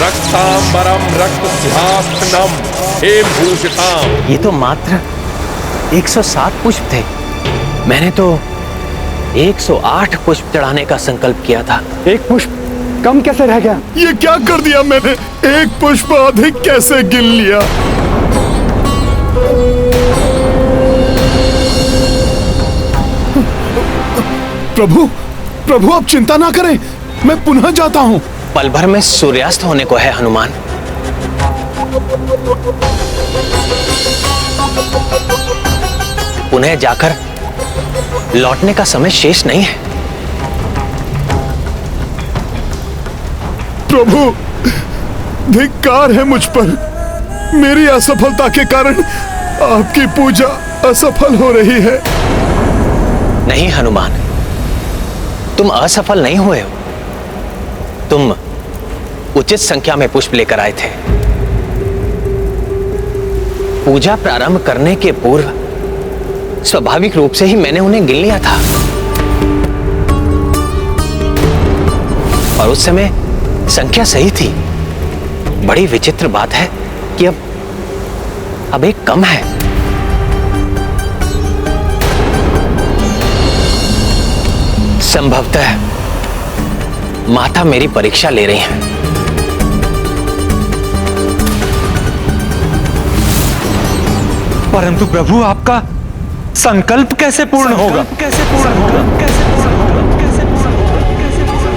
रक्तांबरम रक्त सिंहासनम हेम भूषिताम। ये तो मात्र 107 पुष्प थे। मैंने तो 108 पुष्प चढ़ाने का संकल्प किया था। एक पुष्प कम कैसे रह गया? ये क्या कर दिया मैंने? एक पुष्प अधिक कैसे गिन लिया? प्रभु, प्रभु आप चिंता ना करें, मैं पुनः जाता हूं। पल भर में सूर्यास्त होने को है हनुमान। पुनः जाकर लौटने का समय शेष नहीं है। प्रभु, धिक्कार है मुझ पर। मेरी असफलता के कारण आपकी पूजा असफल हो रही है। नहीं हनुमान, तुम असफल नहीं हुए हो। तुम उचित संख्या में पुष्प लेकर आए थे। पूजा प्रारंभ करने के पूर्व स्वाभाविक रूप से ही मैंने उन्हें गिन लिया था। और उस समय संख्या सही थी। बड़ी विचित्र बात है कि अब एक कम है। संभवतः माता मेरी परीक्षा ले रही हैं। परंतु प्रभु, आपका संकल्प कैसे पूर्ण होगा? कैसे पूर्ण होगा? कैसे पूर्ण होगा? कैसे पूर्ण होगा? कैसे पूर्ण होगा?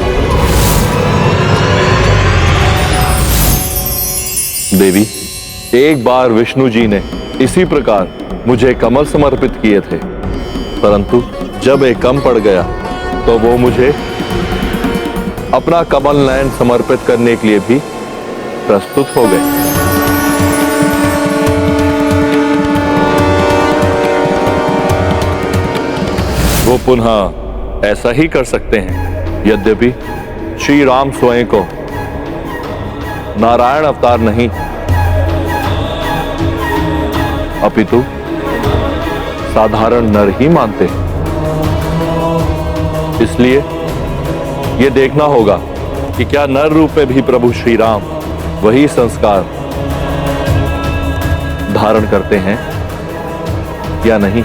देवी, एक बार विष्णु जी ने इसी प्रकार मुझे कमल समर्पित किए थे, परंतु जब एक कम पड़ गया तो वो मुझे अपना कमल नयन समर्पित करने के लिए भी प्रस्तुत हो गए। वो पुनः ऐसा ही कर सकते हैं, यद्यपि श्री राम स्वयं को नारायण अवतार नहीं अपितु साधारण नर ही मानते हैं। इसलिए यह देखना होगा कि क्या नर रूप में भी प्रभु श्री राम वही संस्कार धारण करते हैं या नहीं।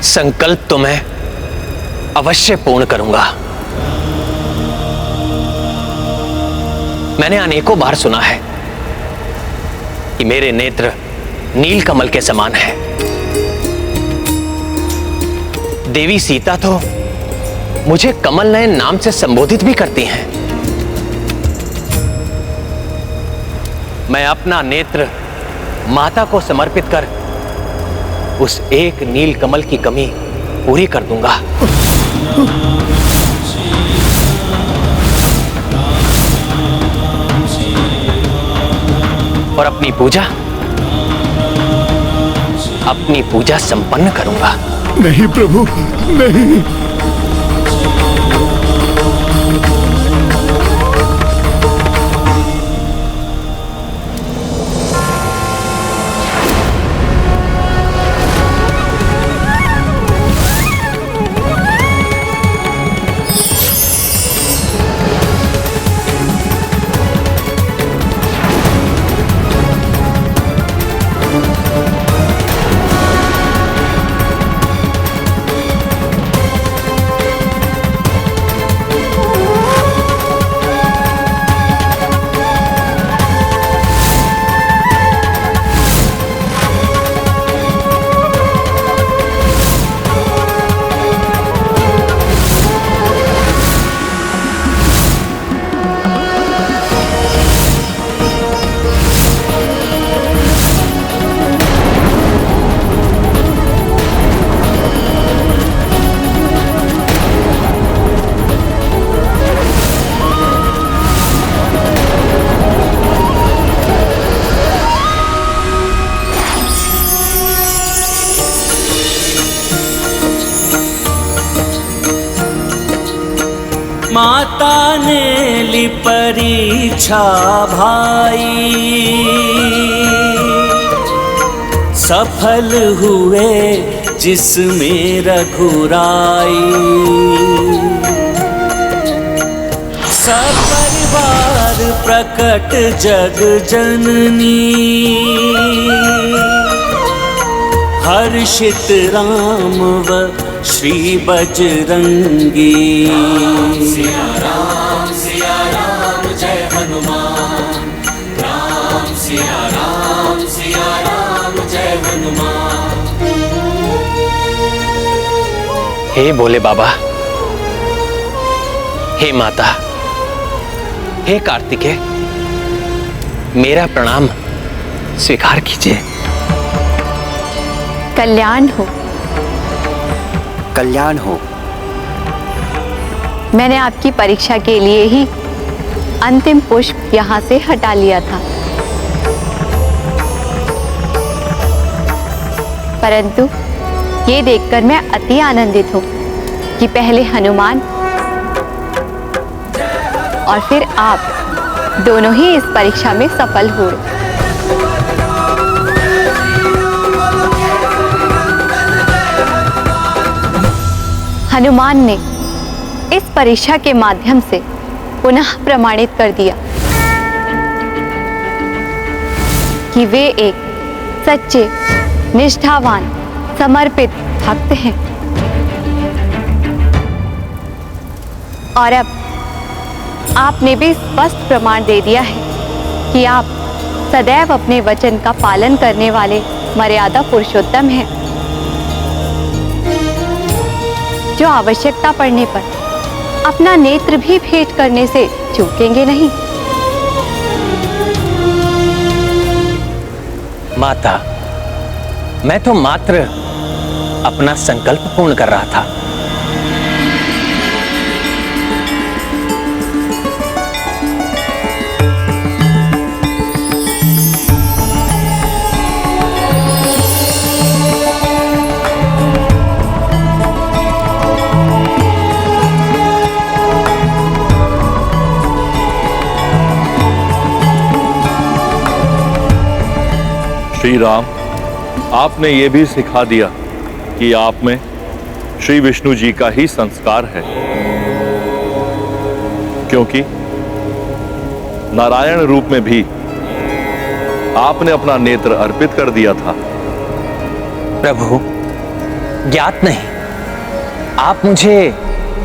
संकल्प तो मैं अवश्य पूर्ण करूंगा। मैंने अनेकों बार सुना है कि मेरे नेत्र नील कमल के समान है। देवी सीता तो मुझे कमल नयन नाम से संबोधित भी करती हैं। मैं अपना नेत्र माता को समर्पित कर उस एक नील कमल की कमी पूरी कर दूंगा। और अपनी पूजा संपन्न करूंगा। नहीं प्रभु, नहीं। माता ने ली परीक्षा भाई, सफल हुए जिसमें रघुराई। प्रकट जग जननी, हर्षित राम व श्री बजरंगी। सिया राम जय हनुमान, राम सिया राम जय हनुमान। हे भोले बाबा, हे माता, हे कार्तिकेय, मेरा प्रणाम स्वीकार कीजिए। कल्याण हो, कल्याण हो। मैंने आपकी परीक्षा के लिए ही अंतिम पुष्प यहाँ से हटा लिया था, परंतु ये देखकर मैं अति आनंदित हूँ कि पहले हनुमान और फिर आप दोनों ही इस परीक्षा में सफल हुए। हनुमान ने इस परीक्षा के माध्यम से पुनः प्रमाणित कर दिया कि वे एक सच्चे, निष्ठावान, समर्पित भक्त हैं। और अब आपने भी स्पष्ट प्रमाण दे दिया है कि आप सदैव अपने वचन का पालन करने वाले मर्यादा पुरुषोत्तम हैं, जो आवश्यकता पड़ने पर अपना नेत्र भी भेंट करने से चूकेंगे नहीं। माता, मैं तो मात्र अपना संकल्प पूर्ण कर रहा था। श्री राम, आपने ये भी सिखा दिया कि आप में श्री विष्णु जी का ही संस्कार है, क्योंकि नारायण रूप में भी आपने अपना नेत्र अर्पित कर दिया था। प्रभु, ज्ञात नहीं, आप मुझे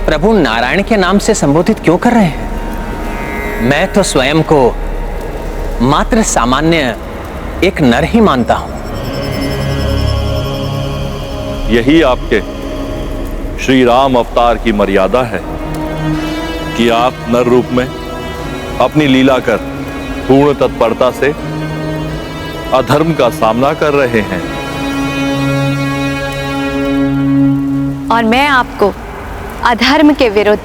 प्रभु नारायण के नाम से संबोधित क्यों कर रहे हैं? मैं तो स्वयं को मात्र सामान्य एक नर ही मानता हूं। यही आपके श्री राम अवतार की मर्यादा है कि आप नर रूप में अपनी लीला कर पूर्ण तत्परता से अधर्म का सामना कर रहे हैं। और मैं आपको अधर्म के विरुद्ध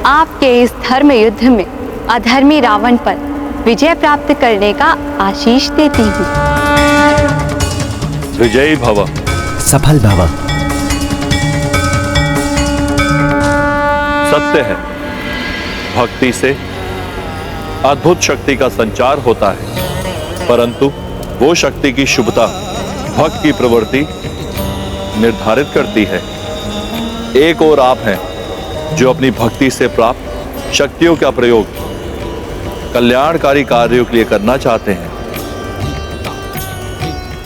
आपके इस धर्म युद्ध में अधर्मी रावण पर विजय प्राप्त करने का आशीष देती हूँ। विजयी भव, सफल भव। सत्य है, भक्ति से अद्भुत शक्ति का संचार होता है, परंतु वो शक्ति की शुभता भक्त की प्रवृत्ति निर्धारित करती है। एक और आप हैं जो अपनी भक्ति से प्राप्त शक्तियों का प्रयोग कल्याणकारी कार्यों के लिए करना चाहते हैं,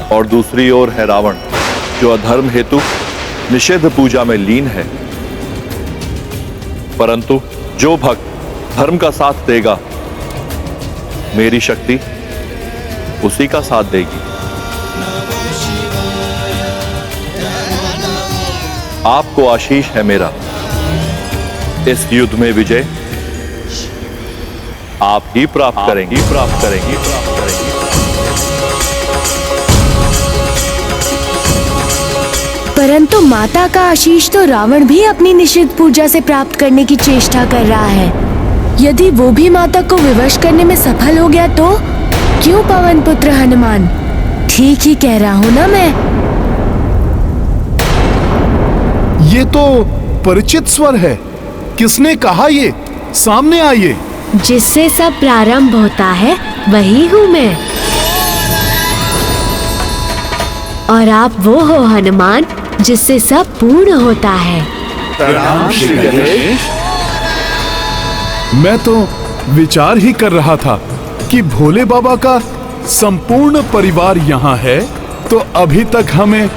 और दूसरी ओर है रावण, जो अधर्म हेतु निषिद्ध पूजा में लीन है। परंतु जो भक्त धर्म का साथ देगा, मेरी शक्ति उसी का साथ देगी। आपको आशीष है मेरा, इस युद्ध में विजय आप ही प्राप्त करेंगी, प्राप्त करेंगी, प्राप्त करेंगी। परंतु माता का आशीष तो रावण भी अपनी निषिद्ध पूजा से प्राप्त करने की चेष्टा कर रहा है। यदि वो भी माता को विवश करने में सफल हो गया तो क्यों पवन पुत्र हनुमान? ठीक ही कह रहा हूँ ना मैं? ये तो परिचित स्वर है, किसने कहा ये? सामने आइए। जिससे सब प्रारंभ होता है वही हूँ मैं। और आप वो हो हनुमान जिससे सब पूर्ण होता है। प्रणाम श्री गणेश। मैं तो विचार ही कर रहा था कि भोले बाबा का संपूर्ण परिवार यहाँ है, तो अभी तक हमें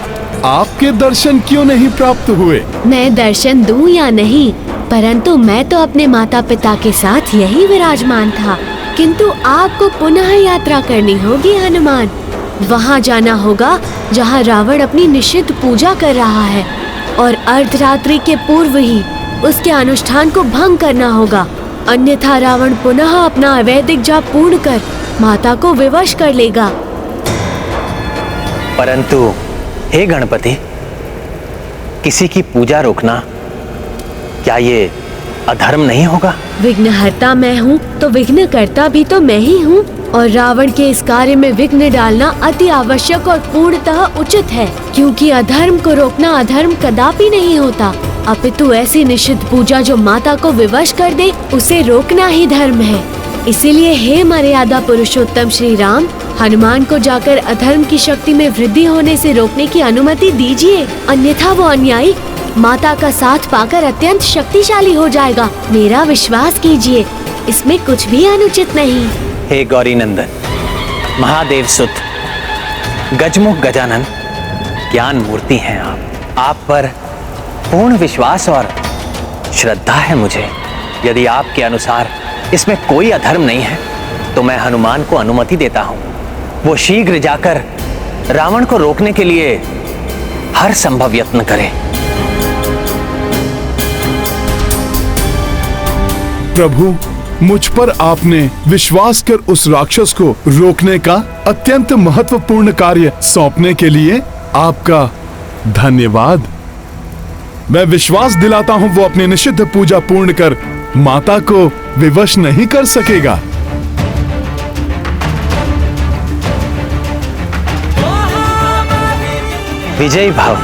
आपके दर्शन क्यों नहीं प्राप्त हुए? मैं दर्शन दूं या नहीं, परंतु मैं तो अपने माता पिता के साथ यही विराजमान था। किंतु आपको पुनः यात्रा करनी होगी हनुमान। वहाँ जाना होगा जहाँ रावण अपनी निषिद्ध पूजा कर रहा है, और अर्धरात्रि के पूर्व ही उसके अनुष्ठान को भंग करना होगा, अन्यथा रावण पुनः अपना अवैधिक जाप पूर्ण कर माता को विवश कर लेगा। परंतु हे गणपति, किसी की पूजा रोकना क्या ये अधर्म नहीं होगा? विघ्नहर्ता मैं हूँ तो विघ्नकर्ता भी तो मैं ही हूँ, और रावण के इस कार्य में विघ्न डालना अति आवश्यक और पूर्णतः उचित है, क्योंकि अधर्म को रोकना अधर्म कदापि नहीं होता, अपितु ऐसी निषिद्ध पूजा जो माता को विवश कर दे उसे रोकना ही धर्म है। इसीलिए हे मर्यादा पुरुषोत्तम श्री राम, हनुमान को जाकर अधर्म की शक्ति में वृद्धि होने से रोकने की अनुमति दीजिए, अन्यथा वो अन्यायी माता का साथ पाकर अत्यंत शक्तिशाली हो जाएगा। मेरा विश्वास कीजिए, इसमें कुछ भी अनुचित नहीं। हे गौरी नंदन, महादेव सुत, गजमुख गजानन, ज्ञान मूर्ति हैं आप पर पूर्ण विश्वास और श्रद्धा है मुझे। यदि आपके अनुसार इसमें कोई अधर्म नहीं है तो मैं हनुमान को अनुमति देता हूँ, वो शीघ्र जाकर रावण को रोकने के लिए हर संभव यत्न करे। प्रभु, मुझ पर आपने विश्वास कर उस राक्षस को रोकने का अत्यंत महत्वपूर्ण कार्य सौंपने के लिए आपका धन्यवाद। मैं विश्वास दिलाता हूँ वो अपनी निषिद्ध पूजा पूर्ण कर माता को विवश नहीं कर सकेगा। विजयी भव।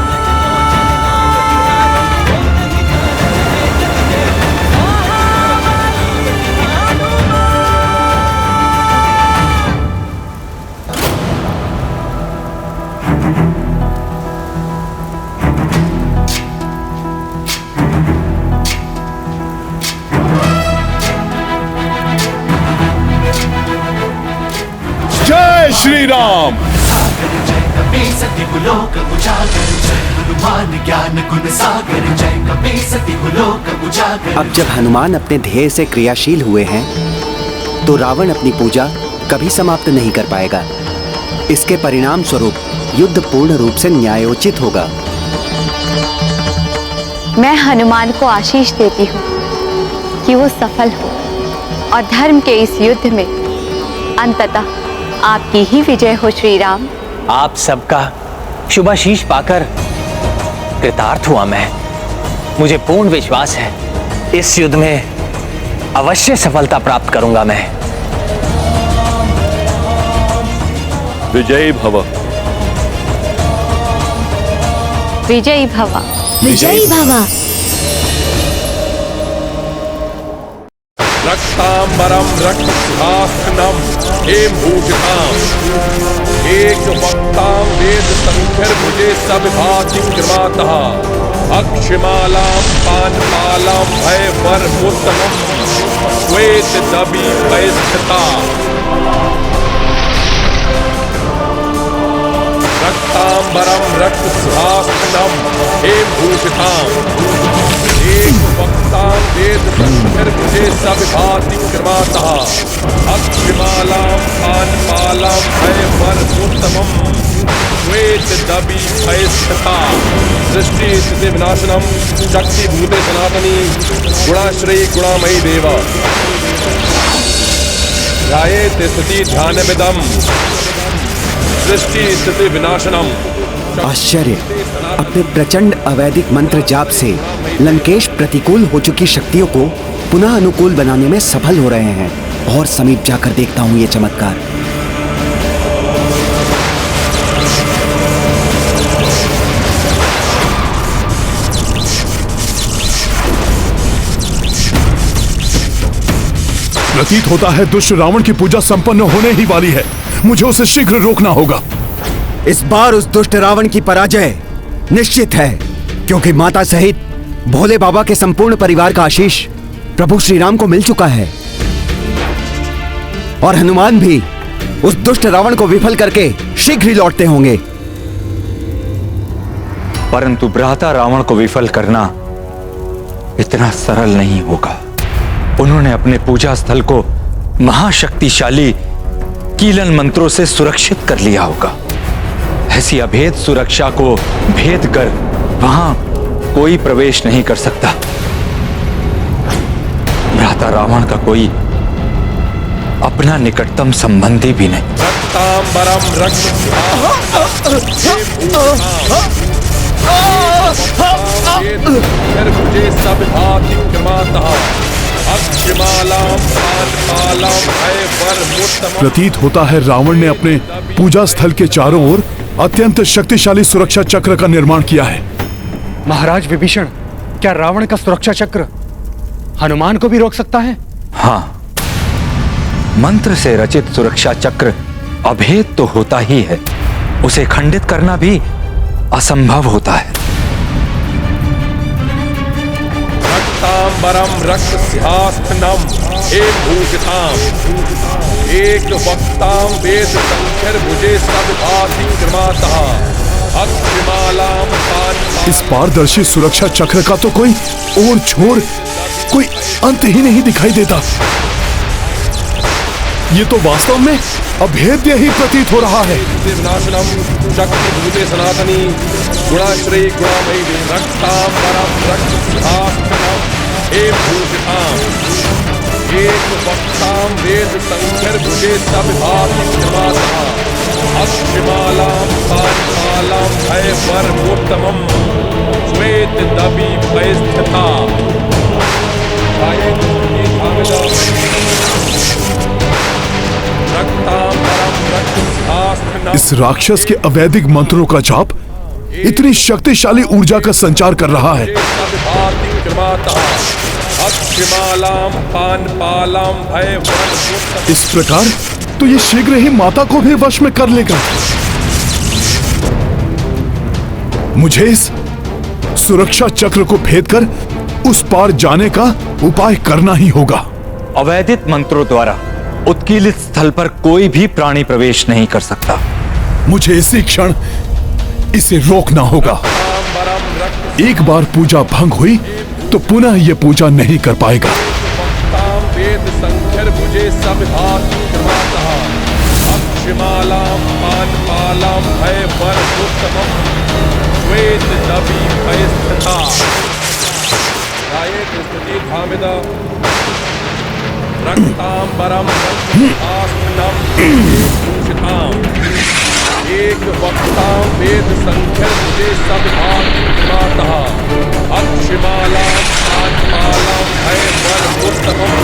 जय श्री राम। अब जब हनुमान अपने ध्येय से क्रियाशील हुए हैं तो रावण अपनी पूजा कभी समाप्त नहीं कर पाएगा। इसके परिणाम स्वरूप युद्ध पूर्ण रूप से न्यायोचित होगा। मैं हनुमान को आशीष देती हूँ कि वो सफल हो और धर्म के इस युद्ध में अंततः आपकी ही विजय हो श्री राम। आप सबका शुभाशीष पाकर कृतार्थ हुआ मैं। मुझे पूर्ण विश्वास है इस युद्ध में अवश्य सफलता प्राप्त करूंगा मैं। विजयी भव। विजयी भव। विजयी भव। रक्तांबरम रक्तसिंहासनम हेमभूषिताम एक वक्तां वेद संख्यर्भुजे सविभाति कृमातः अक्षमालां पानपालां भयवरमुत्तमं श्वेत दबी वैस्थिता रक्तांबरम रक्तसिंहासनम हेमभूषिताम एक वक्तां वेद संख्यर्भुजे सविभाति कृमातः अक्षमालां पानपालां भयवरमुत्तमं श्वेत दबी भयस्थिता सृष्टि स्थिति विनाशनम शक्ति भूते सनातनी गुणाश्रयी गुणामयी देवा ध्यायेत् स्थिति ध्यानमिदं सृष्टि स्थिति विनाशनम। आश्चर्य, अपने प्रचंड अवैधिक मंत्र जाप से लंकेश प्रतिकूल हो चुकी शक्तियों को पुनः अनुकूल बनाने में सफल हो रहे हैं। और समीप जाकर देखता हूँ ये चमत्कार। प्रतीत होता है दुष्ट रावण की पूजा संपन्न होने ही वाली है। मुझे उसे शीघ्र रोकना होगा। इस बार उस दुष्ट रावण की पराजय निश्चित है, क्योंकि माता सहित भोले बाबा के संपूर्ण परिवार का आशीष प्रभु श्री राम को मिल चुका है। और हनुमान भी उस दुष्ट रावण को विफल करके शीघ्र ही लौटते होंगे। परंतु भ्राता रावण को विफल करना इतना सरल नहीं होगा। उन्होंने अपने पूजा स्थल को महाशक्तिशाली कीलन मंत्रों से सुरक्षित कर लिया होगा। ऐसी अभेद सुरक्षा को भेद कर वहां कोई प्रवेश नहीं कर सकता। भ्राता रावण का कोई अपना निकटतम संबंधी भी नहीं। रक्तांबरम मुझे सब भाति क्रमातः अक्षमालाम पानपालाम भयवरमुत्तमम्। प्रतीत होता है रावण ने अपने पूजा स्थल के चारों ओर अत्यंत शक्तिशाली सुरक्षा चक्र का निर्माण किया है। महाराज विभीषण, क्या रावण का सुरक्षा चक्र हनुमान को भी रोक सकता है? हां, मंत्र से रचित सुरक्षा चक्र अभेद तो होता ही है, उसे खंडित करना भी असंभव होता है। रक्तांबरम रक्त सिंहासनम एक भूषिताम एक वक्ताम वेद संख्यर भुजे सब भाति क्रमातः अक्षमालाम पानपालाम। इस पारदर्शी सुरक्षा चक्र का तो कोई और छोर, कोई अंत ही नहीं दिखाई देता। ये तो वास्तव में अभेद्य ही प्रतीत हो रहा है। विनाशनम शक्ति भूते सनातनी गुणाश्रयी गुणामयी रक्तांबरम रक्त सिंहासनम एक भूषिताम एक वक्ताम वेद संख्यर भुजे सब भाति क्रमातः अक्षमालाम पानपालाम भयवरमुत्तमम् श्वेत दबी भयस्थिता। इस राक्षस के अवैधिक मंत्रों का जाप इतनी शक्तिशाली ऊर्जा का संचार कर रहा है। इस प्रकार तो ये शीघ्र ही माता को भी वश में कर लेगा। मुझे इस सुरक्षा चक्र को भेद कर उस पार जाने का उपाय करना ही होगा। अवैधिक मंत्रों द्वारा उत्कीलित स्थल पर कोई भी प्राणी प्रवेश नहीं कर सकता। मुझे इसी क्षण इसे रोकना होगा। एक बार पूजा भंग हुई तो पुनः ये पूजा नहीं कर पाएगा। वेद संख्यर भुजे सब भाति क्रमातः अक्षमालाम पानपालाम भयवरमुत्तमम् श्वेत दबी भयस्थिता। रक्तांबरम रक्तसिंहासनम भूषिताम एक वक्ताम वेद संख्यर भुजे सब भाति क्रमातः अक्षमालाम पानपालाम भयवरमुत्तमम्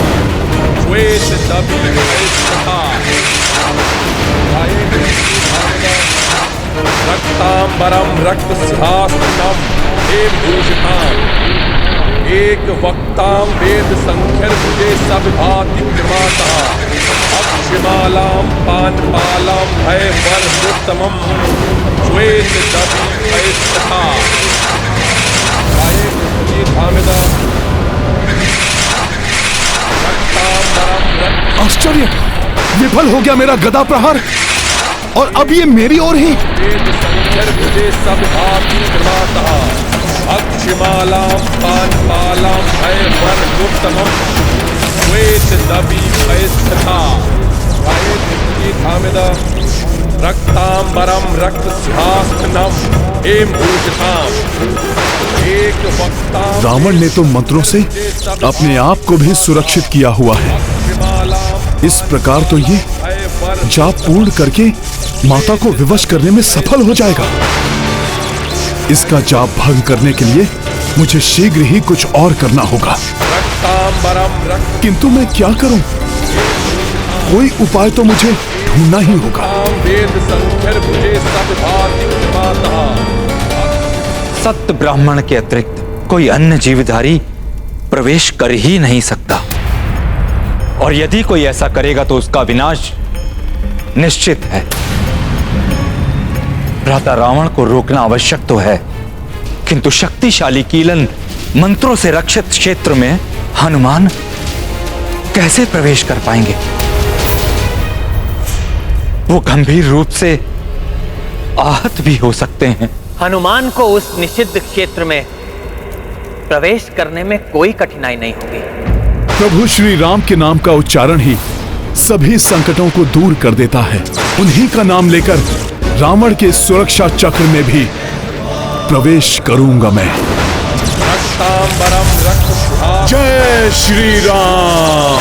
श्वेत दबी भयस्थिता। रक्तांबरम रक्त सिंहासनम एक भूषिताम एक वक्ताम वेद संख्यर भुजे सब भाति क्रमातः अक्षमालाम पानपालाम भयवरमुत्तमम् श्वेत दबी भयस्थिता। आश्चर्य, विफल हो गया मेरा गदा प्रहार और अब ये मेरी ओर ही। वेद संख्यर भुजे सब भाति क्रमातः अक्षमालाम पानपालाम भयवरमुत्तमम् श्वेत दबी भयस्थिता। रक्तांबरम रक्त सिंहासनम एम भूषिताम एक वक्ताम। रावण ने तो मंत्रों से अपने आप को भी सुरक्षित किया हुआ है। इस प्रकार तो ये जाप पूर्ण करके माता को विवश करने में सफल हो जाएगा। इसका जाप भंग करने के लिए मुझे शीघ्र ही कुछ और करना होगा। किंतु मैं क्या करूं? कोई उपाय तो मुझे ढूंढना ही होगा। सत्य ब्राह्मण के अतिरिक्त कोई अन्य जीवधारी प्रवेश कर ही नहीं सकता, और यदि कोई ऐसा करेगा तो उसका विनाश निश्चित है। भ्राता रावण को रोकना आवश्यक तो है, किंतु शक्तिशाली कीलन मंत्रों से रक्षित क्षेत्र में हनुमान कैसे प्रवेश कर पाएंगे? वो गंभीर रूप से आहत भी हो सकते हैं। हनुमान को उस निषिद्ध क्षेत्र में प्रवेश करने में कोई कठिनाई नहीं होगी। प्रभु श्री राम के नाम का उच्चारण ही सभी संकटों को दूर कर देता है। उन्हीं का नाम लेकर रावण के सुरक्षा चक्र में भी प्रवेश करूंगा मैं। जय श्री राम।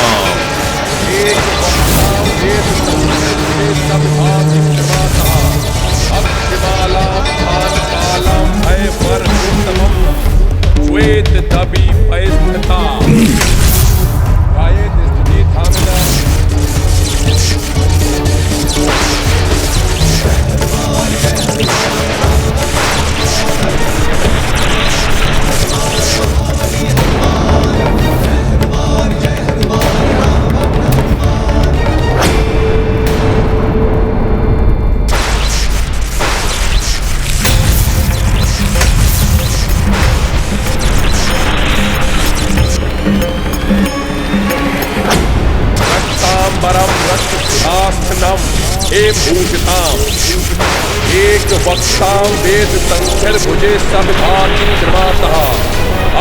श्वेत दबी पैस्थिता एक वक्तां वेद संख्यर भुजे सविभाति कृमातः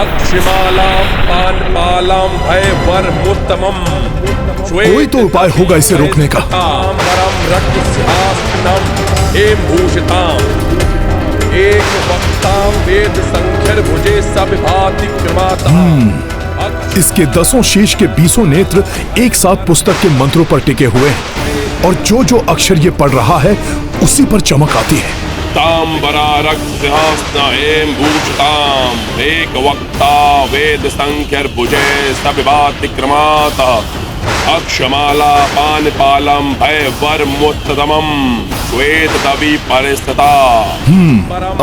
अक्षिमालां पानपालां भयवर्मुत्तमम्। कोई तो उपाय होगा इसे रोकने का। एक वक्तां वेद संख्यर भुजे सविभाति कृमातः। इसके 10 शीश के 20 नेत्र एक साथ पुस्तक के मंत्रों पर टिके हुए हैं और जो जो अक्षर ये पढ़ रहा है उसी पर चमक आती है। तांबरा रक्तहस्ता एम भूषताम एक वक्ता वेद संख्यर भुजे सविभाति कृमातः अक्षमाला पानपालम भयवर्मुत्तमम् श्वेत दबी परिस्थिता।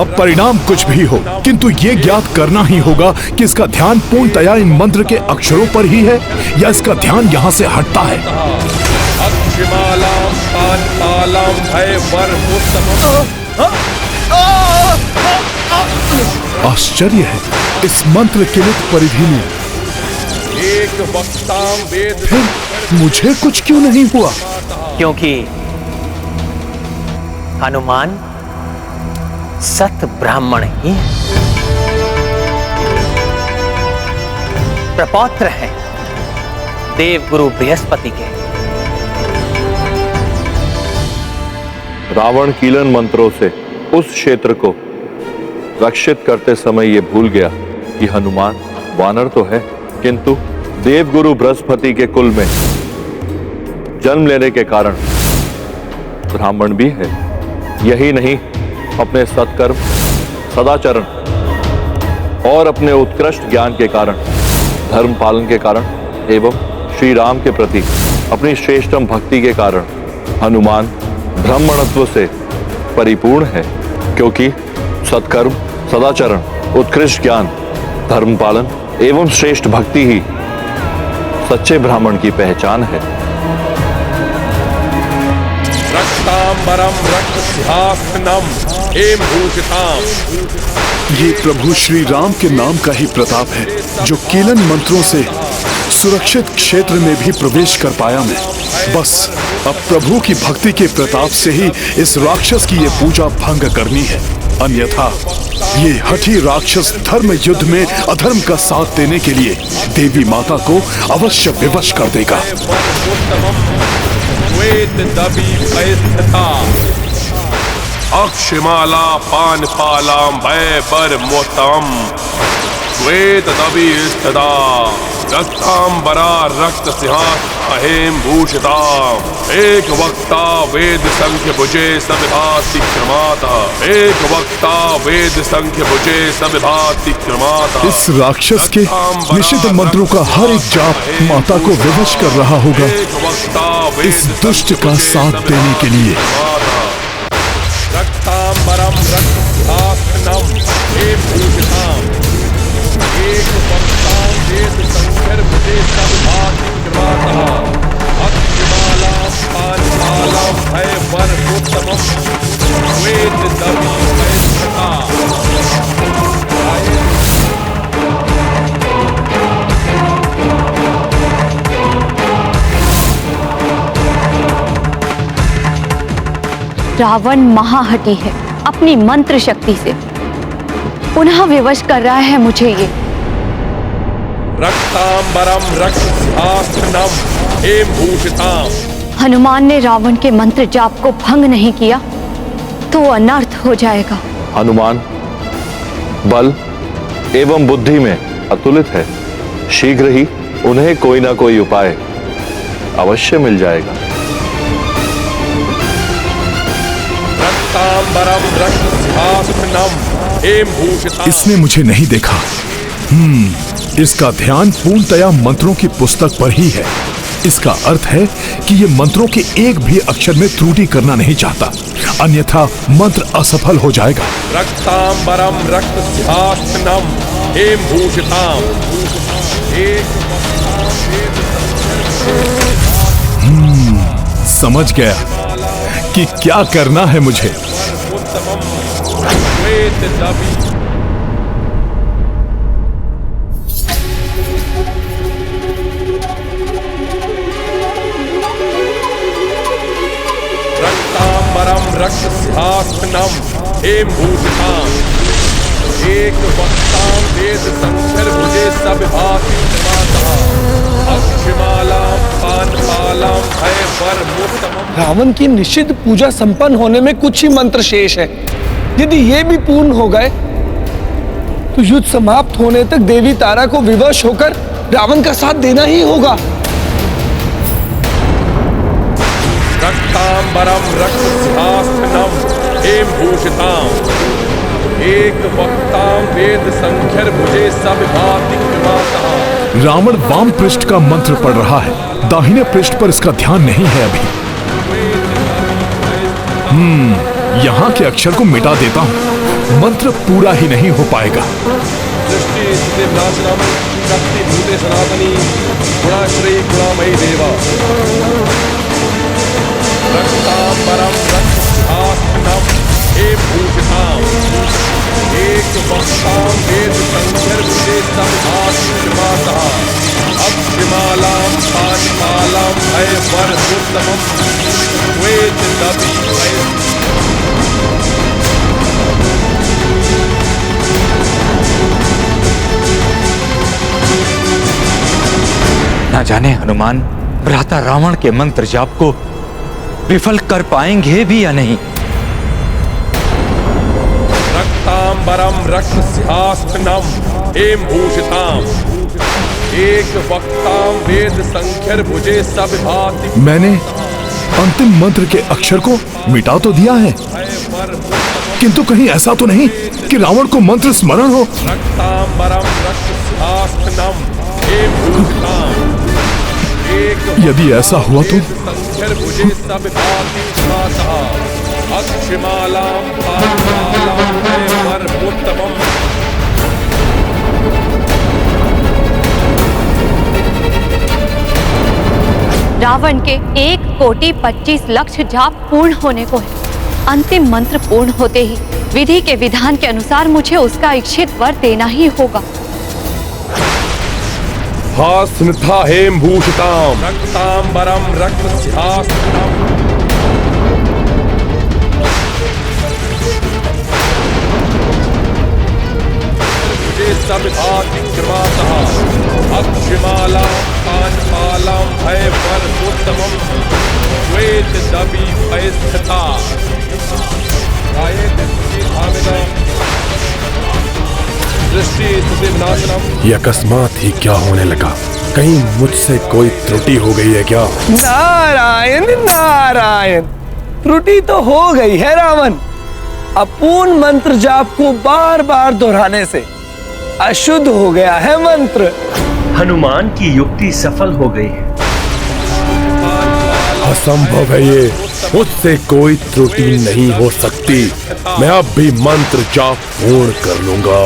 अब परिणाम कुछ भी हो, किंतु ये ज्ञात करना ही होगा कि इसका ध्यान पूर्णतया इन मंत्र के अक्षरों पर ही है या इसका ध्यान यहाँ से हटता है। अक्षमालां पानपालां भयवर्मुत्तमम्। आश्चर्य है, इस मंत्र किलित परिधि में एक वक्तां वेद फिर मुझे कुछ क्यों नहीं हुआ? क्योंकि हनुमान सत ब्राह्मण ही है, प्रपौत्र हैं देवगुरु बृहस्पति के। रावण कीलन मंत्रों से उस क्षेत्र को रक्षित करते समय ये भूल गया कि हनुमान वानर तो है किंतु देवगुरु बृहस्पति के कुल में जन्म लेने के कारण ब्राह्मण भी है। यही नहीं, अपने सत्कर्म सदाचरण और अपने उत्कृष्ट ज्ञान के कारण, धर्म पालन के कारण एवं श्री राम के प्रति अपनी श्रेष्ठतम भक्ति के कारण हनुमान ब्राह्मणत्व से परिपूर्ण है। क्योंकि सत्कर्म सदाचरण उत्कृष्ट ज्ञान धर्म पालन एवं श्रेष्ठ भक्ति ही सच्चे ब्राह्मण की पहचान है। रक्तांबरम रक्तसिंहासनम हेम भूषिताम। ये प्रभु श्री राम के नाम का ही प्रताप है जो कीलन मंत्रों से सुरक्षित क्षेत्र में भी प्रवेश कर पाया मैं। बस अब प्रभु की भक्ति के प्रताप से ही इस राक्षस की ये पूजा भंग करनी है, अन्यथा ये हठी राक्षस धर्म युद्ध में अधर्म का साथ देने के लिए देवी माता को अवश्य विवश कर देगा। अक्षमाला पानपालां भयवर्मुत्तमम् श्वेत दबी स्थिता रक्तांबरा रक्तसिंहासना हेम भूषिता एक वक्ता वेद संख्य भुजे सविभाति कृमातः एक वक्ता वेद संख्य भुजे सविभाति कृमातः। इस राक्षस के निषिद्ध मंत्रों का हर एक जाप माता को विवश कर रहा होगा इस दुष्ट का साथ देने के लिए। रक्तांबरम रक्तसिंहासनम हेम भूषिताम एक वक्ता वेद संख्यर भुजे सविभाति कृमातः अक्षमालां पानपालां भयवर्मुत्तमम् श्वेत दबी परिस्थिता। रावण महाहठी है, अपनी मंत्र शक्ति से पुनः विवश कर रहा है मुझे ये। रक्तांबरम रक्तसिंहासनम हेमभूषिताम। हनुमान ने रावण के मंत्र जाप को भंग नहीं किया तो अनर्थ हो जाएगा। हनुमान बल एवं बुद्धि में अतुलित है। शीघ्र ही उन्हें कोई ना कोई उपाय अवश्य मिल जाएगा। रक्तांबरम रक्तसिंहासनम हेमभूषिताम। इसने मुझे नहीं देखा। इसका ध्यान पूर्णतया मंत्रों की पुस्तक पर ही है। इसका अर्थ है कि ये मंत्रों के एक भी अक्षर में त्रुटि करना नहीं चाहता, अन्यथा मंत्र असफल हो जाएगा। रक्तांबरम रक्तसिंहासनम हेमभूषिताम। समझ गया कि क्या करना है मुझे। रक्तांबरम रक्तसिंहासनम हेमभूषिताम। एक वक्तां वेद संकर भुजे सब भाति अक्षमालां पानपालां भयवरमुत्तमम्। रावण की निषिद्ध पूजा संपन्न होने में कुछ ही मंत्र शेष है। यदि ये भी पूर्ण हो गए तो युद्ध समाप्त होने तक देवी तारा को विवश होकर रावण का साथ देना ही होगा। रक्तांबरम रक्तसिंहासनम हेमभूषिताम। एक वक्तां वेद संख्यर भुजे सब भाति कृपातः। रावण वाम पृष्ठ का मंत्र पढ़ रहा है, दाहिने पृष्ठ पर इसका ध्यान नहीं है अभी। यहाँ के अक्षर को मिटा देता हूँ, मंत्र पूरा ही नहीं हो पाएगा। सृष्टि स्थिति विनाशनम शक्ति भूते सनातनी गुणाश्रयी गुणामयी देवा। रक्तांबरम रक्तसिंहासनम हेमभूषिताम। एक वक्तां वेद संख्यर भुजे सब भाति कृपातः अक्षमालां पानपालां भयवरमुत्तमम् वेद दबी ना जाने हनुमान भ्राता रावण के मंत्र जाप को विफल कर पाएंगे भी या नहीं। रक्तांबरम रक्तसिंहासनम हेमभूषिताम। एक वक्तां वेद संख्यर भुजे सब भाति। मैंने अंतिम मंत्र के अक्षर को मिटा तो दिया है, किंतु कहीं ऐसा तो नहीं कि रावण को मंत्र स्मरण हो। रक्तांबरम रक्तसिंहासनम हेमभूषिताम। यदि ऐसा हुआ तो संख्यर भुजे सब भाति कृपातः अक्षमालां पानपालां भयवरमुत्तमम्। रावण के 1,25,00,000 जाप पूर्ण होने को है। अंतिम मंत्र पूर्ण होते ही विधि के विधान के अनुसार मुझे उसका इच्छित वर देना ही होगा। हास्मृथा हेमभूषिताम। रक्तांबरम रक्तसिंहासनम सब भाति कृपातः अक्षमालां पानपालां भयवरमुत्तमम् वेद दबी भयस्थिता। दृष्टि स्थिति विनाशनम। ये अकस्मात ही क्या होने लगा? कहीं मुझसे कोई त्रुटि हो गई है क्या? नारायण नारायण, त्रुटि तो हो गई है रावण। अपूर्ण मंत्र जाप को बार बार दोहराने से अशुद्ध हो गया है मंत्र। हनुमान की युक्ति सफल हो गई है। असंभव है ये, मुझसे कोई त्रुटि नहीं हो सकती। मैं अब भी मंत्र जाप पूर्ण कर लूंगा।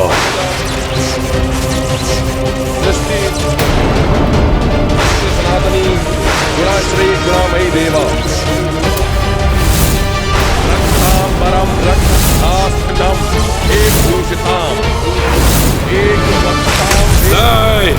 सनातनी गुणाश्रयी गुणामयी देवा। रक्तांबरम रक्तसिंहासनम हेमभूषिताम। एक वक्तां वेद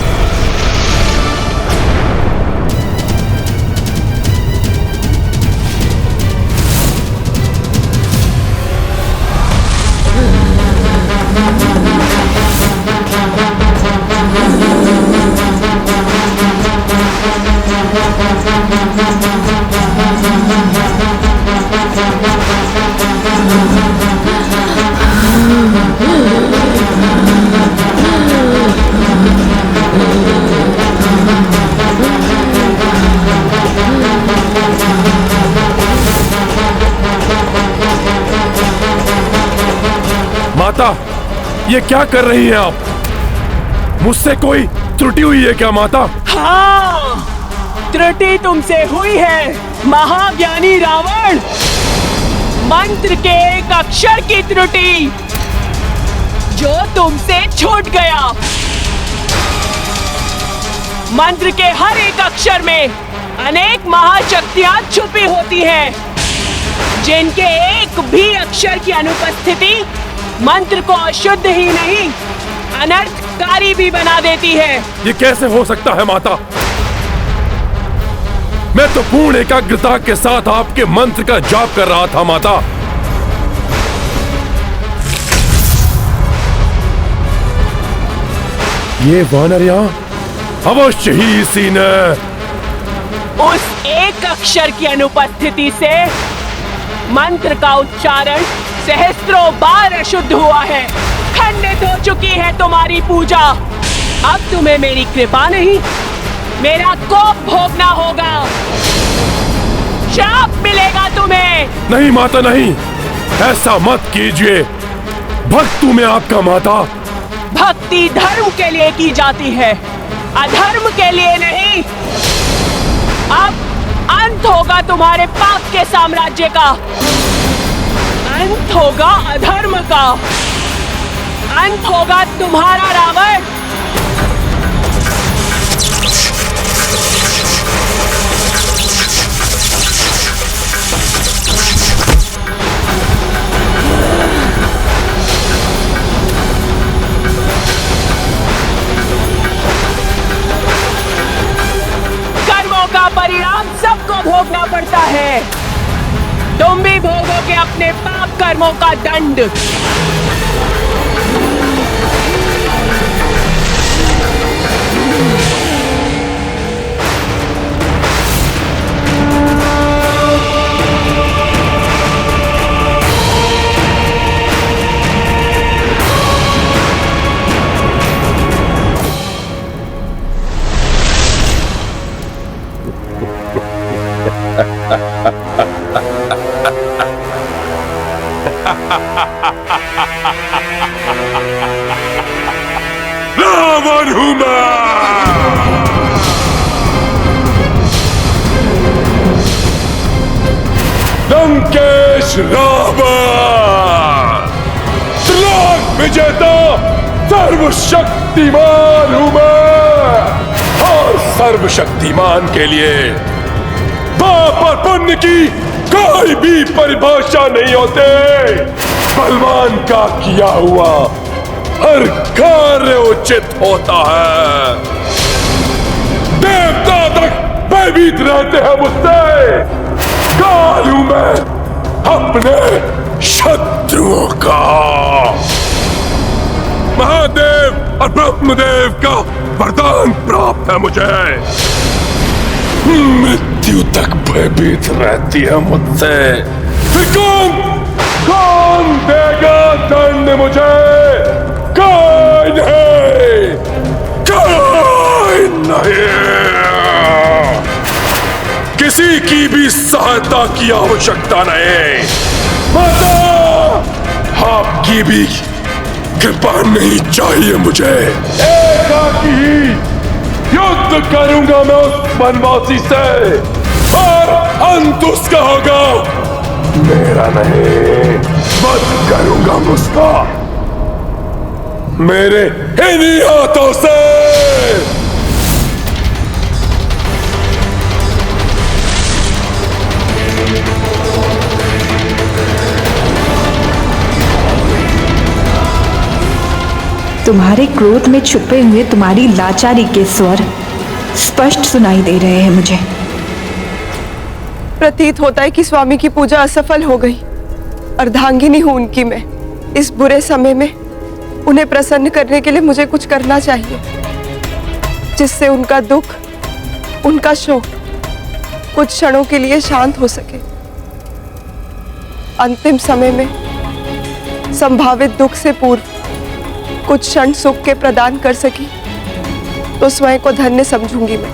माता, ये क्या कर रही हैं आप? मुझसे कोई त्रुटि हुई है क्या माता? हाँ, त्रुटि तुमसे हुई है महाज्ञानी रावण। मंत्र के एक अक्षर की त्रुटि जो तुमसे छूट गया। मंत्र के हर एक अक्षर में अनेक महाशक्तियां छुपी होती हैं, जिनके एक भी अक्षर की अनुपस्थिति मंत्र को अशुद्ध ही नहीं अनर्थकारी भी बना देती है। ये कैसे हो सकता है माता? मैं तो पूर्ण एकाग्रता के साथ आपके मंत्र का जाप कर रहा था माता। ये वानर यहाँ अवश्य ही इसी ने उस एक अक्षर की अनुपस्थिति से मंत्र का उच्चारण सहस्त्रों बार अशुद्ध हुआ है। खंडित हो चुकी है तुम्हारी पूजा। अब तुम्हें मेरी कृपा नहीं, मेरा कोप भोगना होगा। श्राप मिलेगा तुम्हें। नहीं माता नहीं, ऐसा मत कीजिए। भक्त हूं मैं आपका माता। भक्ति धर्म के लिए की जाती है, अधर्म के लिए नहीं। अब अंत होगा तुम्हारे पाप के साम्राज्य का, अंत होगा अधर्म का, अंत होगा तुम्हारा रावण। कर्मों का परिणाम सबको भोगना पड़ता है। तुम भी भोगोगे अपने पाप कर्मों का दंड। रावण हूं मैं। लंकेश रावण, त्रिलोक विजेता सर्वशक्तिमान हूं मैं। और सर्वशक्तिमान के लिए पाप और पुण्य की कोई भी परिभाषा नहीं होते। बलवान का किया हुआ हर कार्य उचित होता है। देवता तक भयभीत रहते हैं मुझसे। काल हूं मैं अपने शत्रुओं का। महादेव और ब्रह्मदेव का वरदान प्राप्त है मुझे। मृत्यु तक भयभीत रहती है मुझसे। फिर कौन देगा दंड मुझे? कोई नहीं, कोई नहीं। किसी की भी सहायता की आवश्यकता नहीं। माता, आपकी भी कृपा नहीं चाहिए मुझे। एकाकी ही युद्ध करूंगा मैं उस वनवासी से, और अंत उसका होगा, मेरा नहीं। वध करूंगा उसका मेरे इन्हीं हाथों से। तुम्हारे क्रोध में छुपे हुए तुम्हारी लाचारी के स्वर स्पष्ट सुनाई दे रहे हैं मुझे। प्रतीत होता है कि स्वामी की पूजा असफल हो गई। अर्धांगिनी हूं उनकी मैं। इस बुरे समय में उन्हें प्रसन्न करने के लिए मुझे कुछ करना चाहिए, जिससे उनका दुख, उनका शोक कुछ क्षणों के लिए शांत हो सके। अंतिम समय में संभावित दुख से पूर्व कुछ क्षण सुख के प्रदान कर सकी तो स्वयं को धन्य समझूंगी मैं।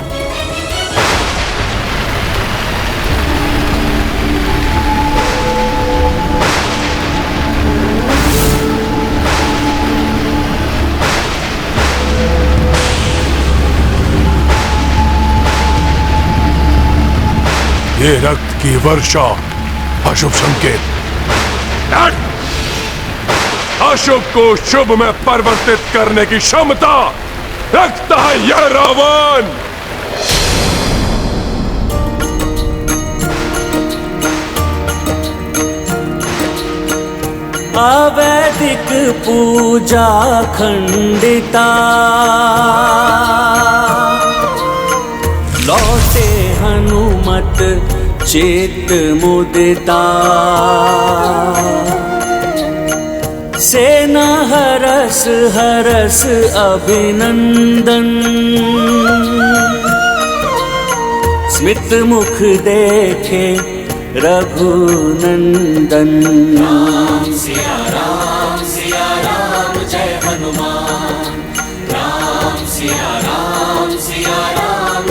ये रक्त की वर्षा अशुभ संकेत। अशुभ को शुभ में परिवर्तित करने की क्षमता रखता है यह रावण। अवैदिक पूजा खंडिता, लौटे हनुमत चित मुदिता। सेना हरस हरस अभिनंदन, स्मित मुख देखे रघुनंदन। राम सिया राम जय हनुमान। राम सिया राम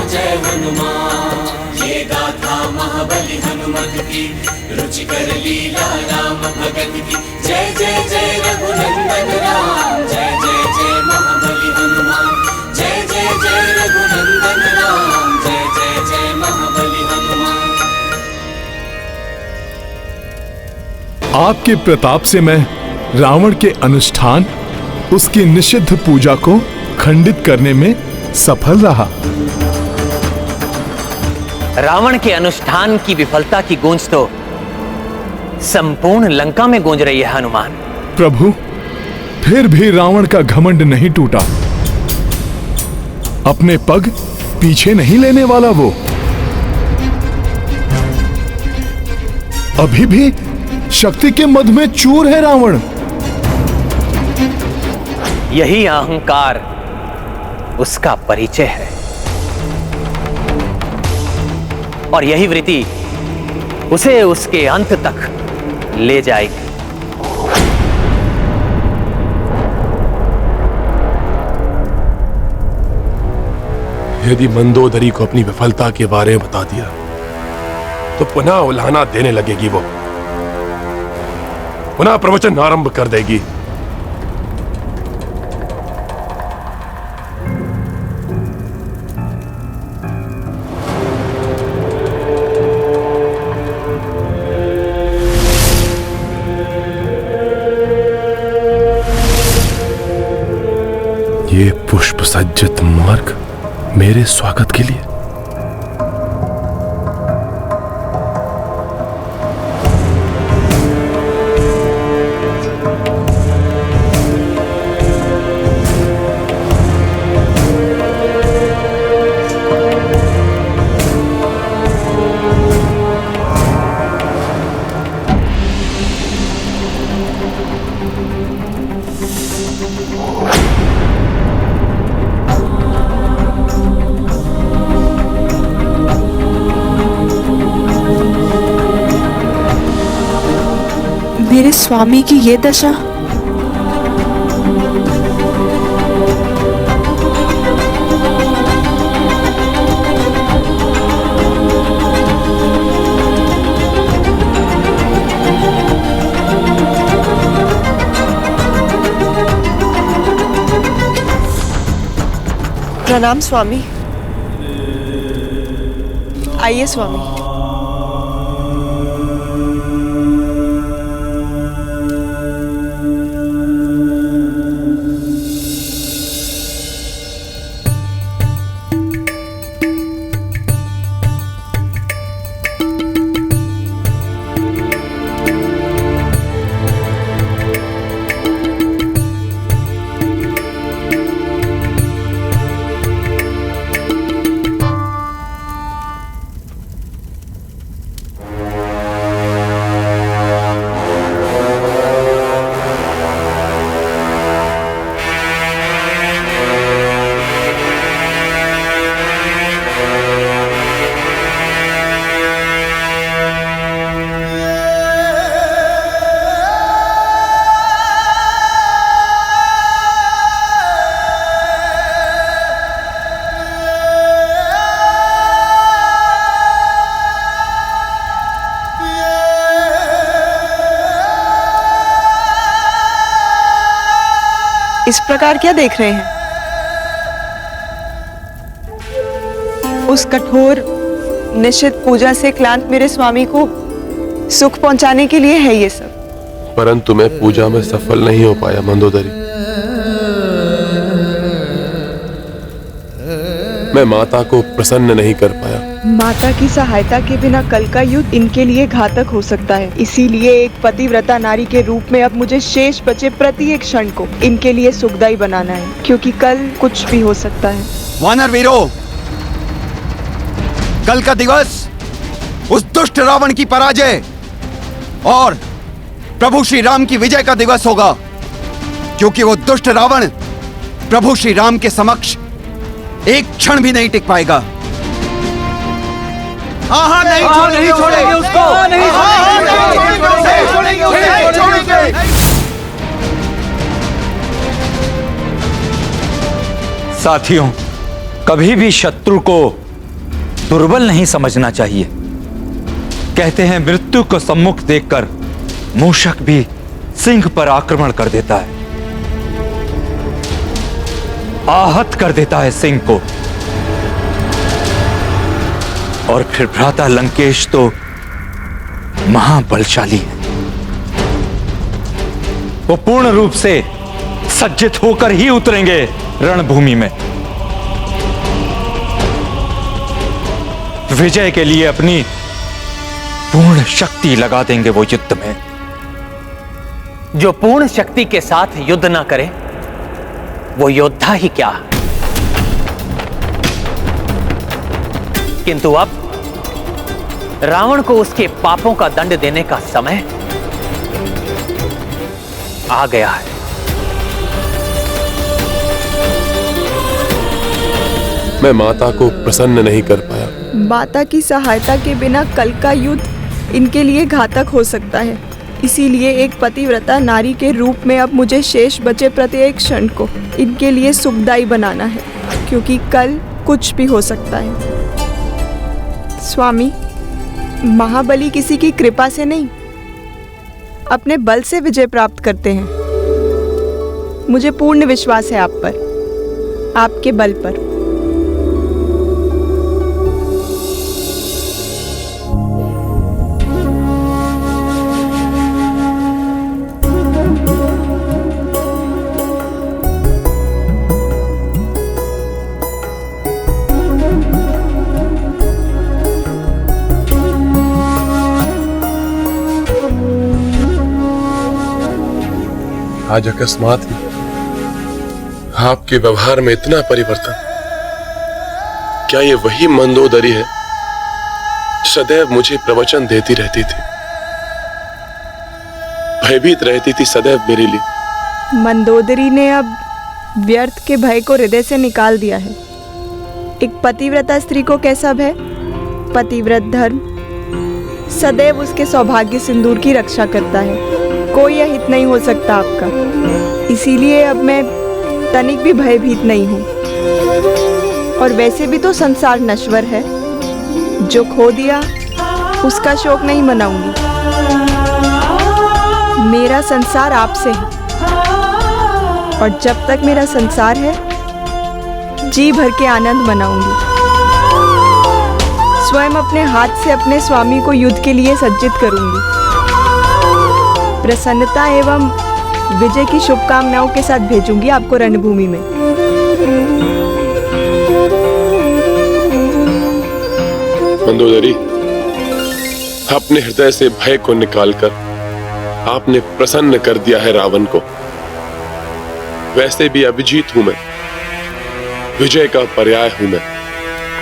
जय हनुमान। ये गाथा महाबली हनुमत की, रुचिकर लीला राम भगत की। जय जय जय रघुनंदन राम, जय जय जय महाबली हनुमान। जय जय जय रघुनंदन राम, जय जय जय महाबली हनुमान। आपके प्रताप से मैं रावण के अनुष्ठान, उसकी निषिद्ध पूजा को खंडित करने में सफल रहा। रावण के अनुष्ठान की विफलता की गूंज तो संपूर्ण लंका में गूंज रही है हनुमान। प्रभु, फिर भी रावण का घमंड नहीं टूटा। अपने पग पीछे नहीं लेने वाला वो। अभी भी शक्ति के मद में चूर है रावण। यही अहंकार उसका परिचय है और यही वृत्ति उसे उसके अंत तक ले जाएगी। यदि मंदोदरी को अपनी विफलता के बारे में बता दिया तो पुनः उल्हाना देने लगेगी। वो पुनः प्रवचन आरंभ कर देगी। ये पुष्प सज्जित मार्ग मेरे स्वागत के लिए। मेरे स्वामी की ये दशा। प्रणाम स्वामी। आइए स्वामी। इस प्रकार क्या देख रहे हैं? उस कठोर निश्चित पूजा से क्लांत मेरे स्वामी को सुख पहुंचाने के लिए है ये सब। परंतु मैं पूजा में सफल नहीं हो पाया मंदोदरी। मैं माता को प्रसन्न नहीं कर पाया। माता की सहायता के बिना कल का युद्ध इनके लिए घातक हो सकता है। इसीलिए एक पतिव्रता नारी के रूप में अब मुझे शेष बचे प्रत्येक क्षण को इनके लिए सुखदायी बनाना है, क्योंकि कल कुछ भी हो सकता है। वानर वीरों, कल का दिवस उस दुष्ट रावण की पराजय और प्रभु श्री राम की विजय का दिवस होगा, क्योंकि वो दुष्ट रावण प्रभु श्री राम के समक्ष एक क्षण भी नहीं टिक पाएगा। नहीं छोड़ेंगे उसको, नहीं छोड़ेंगे। साथियों, कभी भी शत्रु को दुर्बल नहीं समझना चाहिए। कहते हैं मृत्यु को सम्मुख देखकर मूषक भी सिंह पर आक्रमण कर देता है, आहत कर देता है सिंह को। और फिर भ्राता लंकेश तो महाबलशाली है, वो पूर्ण रूप से सज्जित होकर ही उतरेंगे रणभूमि में। विजय के लिए अपनी पूर्ण शक्ति लगा देंगे वो युद्ध में। जो पूर्ण शक्ति के साथ युद्ध ना करे वो योद्धा ही क्या। किंतु अब रावण को उसके पापों का दंड देने का समय आ गया है। मैं माता को प्रसन्न नहीं कर पाया। माता की सहायता के बिना कल का युद्ध इनके लिए घातक हो सकता है। इसीलिए एक पतिव्रता नारी के रूप में अब मुझे शेष बचे प्रत्येक क्षण को इनके लिए सुखदायी बनाना है, क्योंकि कल कुछ भी हो सकता है। स्वामी, महाबली किसी की कृपा से नहीं, अपने बल से विजय प्राप्त करते हैं। मुझे पूर्ण विश्वास है आप पर, आपके बल पर। आज अकस्मात ही आपके व्यवहार में इतना परिवर्तन। क्या ये वही मंदोदरी है सदैव मुझे प्रवचन देती रहती थी, भयभीत रहती थी सदैव मेरे लिए? मंदोदरी ने अब व्यर्थ के भय को हृदय से निकाल दिया है। एक पतिव्रता स्त्री को कैसा भय? पतिव्रत धर्म सदैव उसके सौभाग्य सिंदूर की रक्षा करता है। कोई अहित नहीं हो सकता आपका। इसीलिए अब मैं तनिक भी भयभीत नहीं हूँ। और वैसे भी तो संसार नश्वर है, जो खो दिया उसका शोक नहीं मनाऊंगी। मेरा संसार आपसे है, और जब तक मेरा संसार है जी भर के आनंद मनाऊंगी। स्वयं अपने हाथ से अपने स्वामी को युद्ध के लिए सज्जित करूंगी। प्रसन्नता एवं विजय की शुभकामनाओं के साथ भेजूंगी आपको रणभूमि में। मंदोदरी, अपने हृदय से भय को निकालकर आपने प्रसन्न कर दिया है रावण को। वैसे भी अभिजीत हूं मैं, विजय का पर्याय हूं मैं।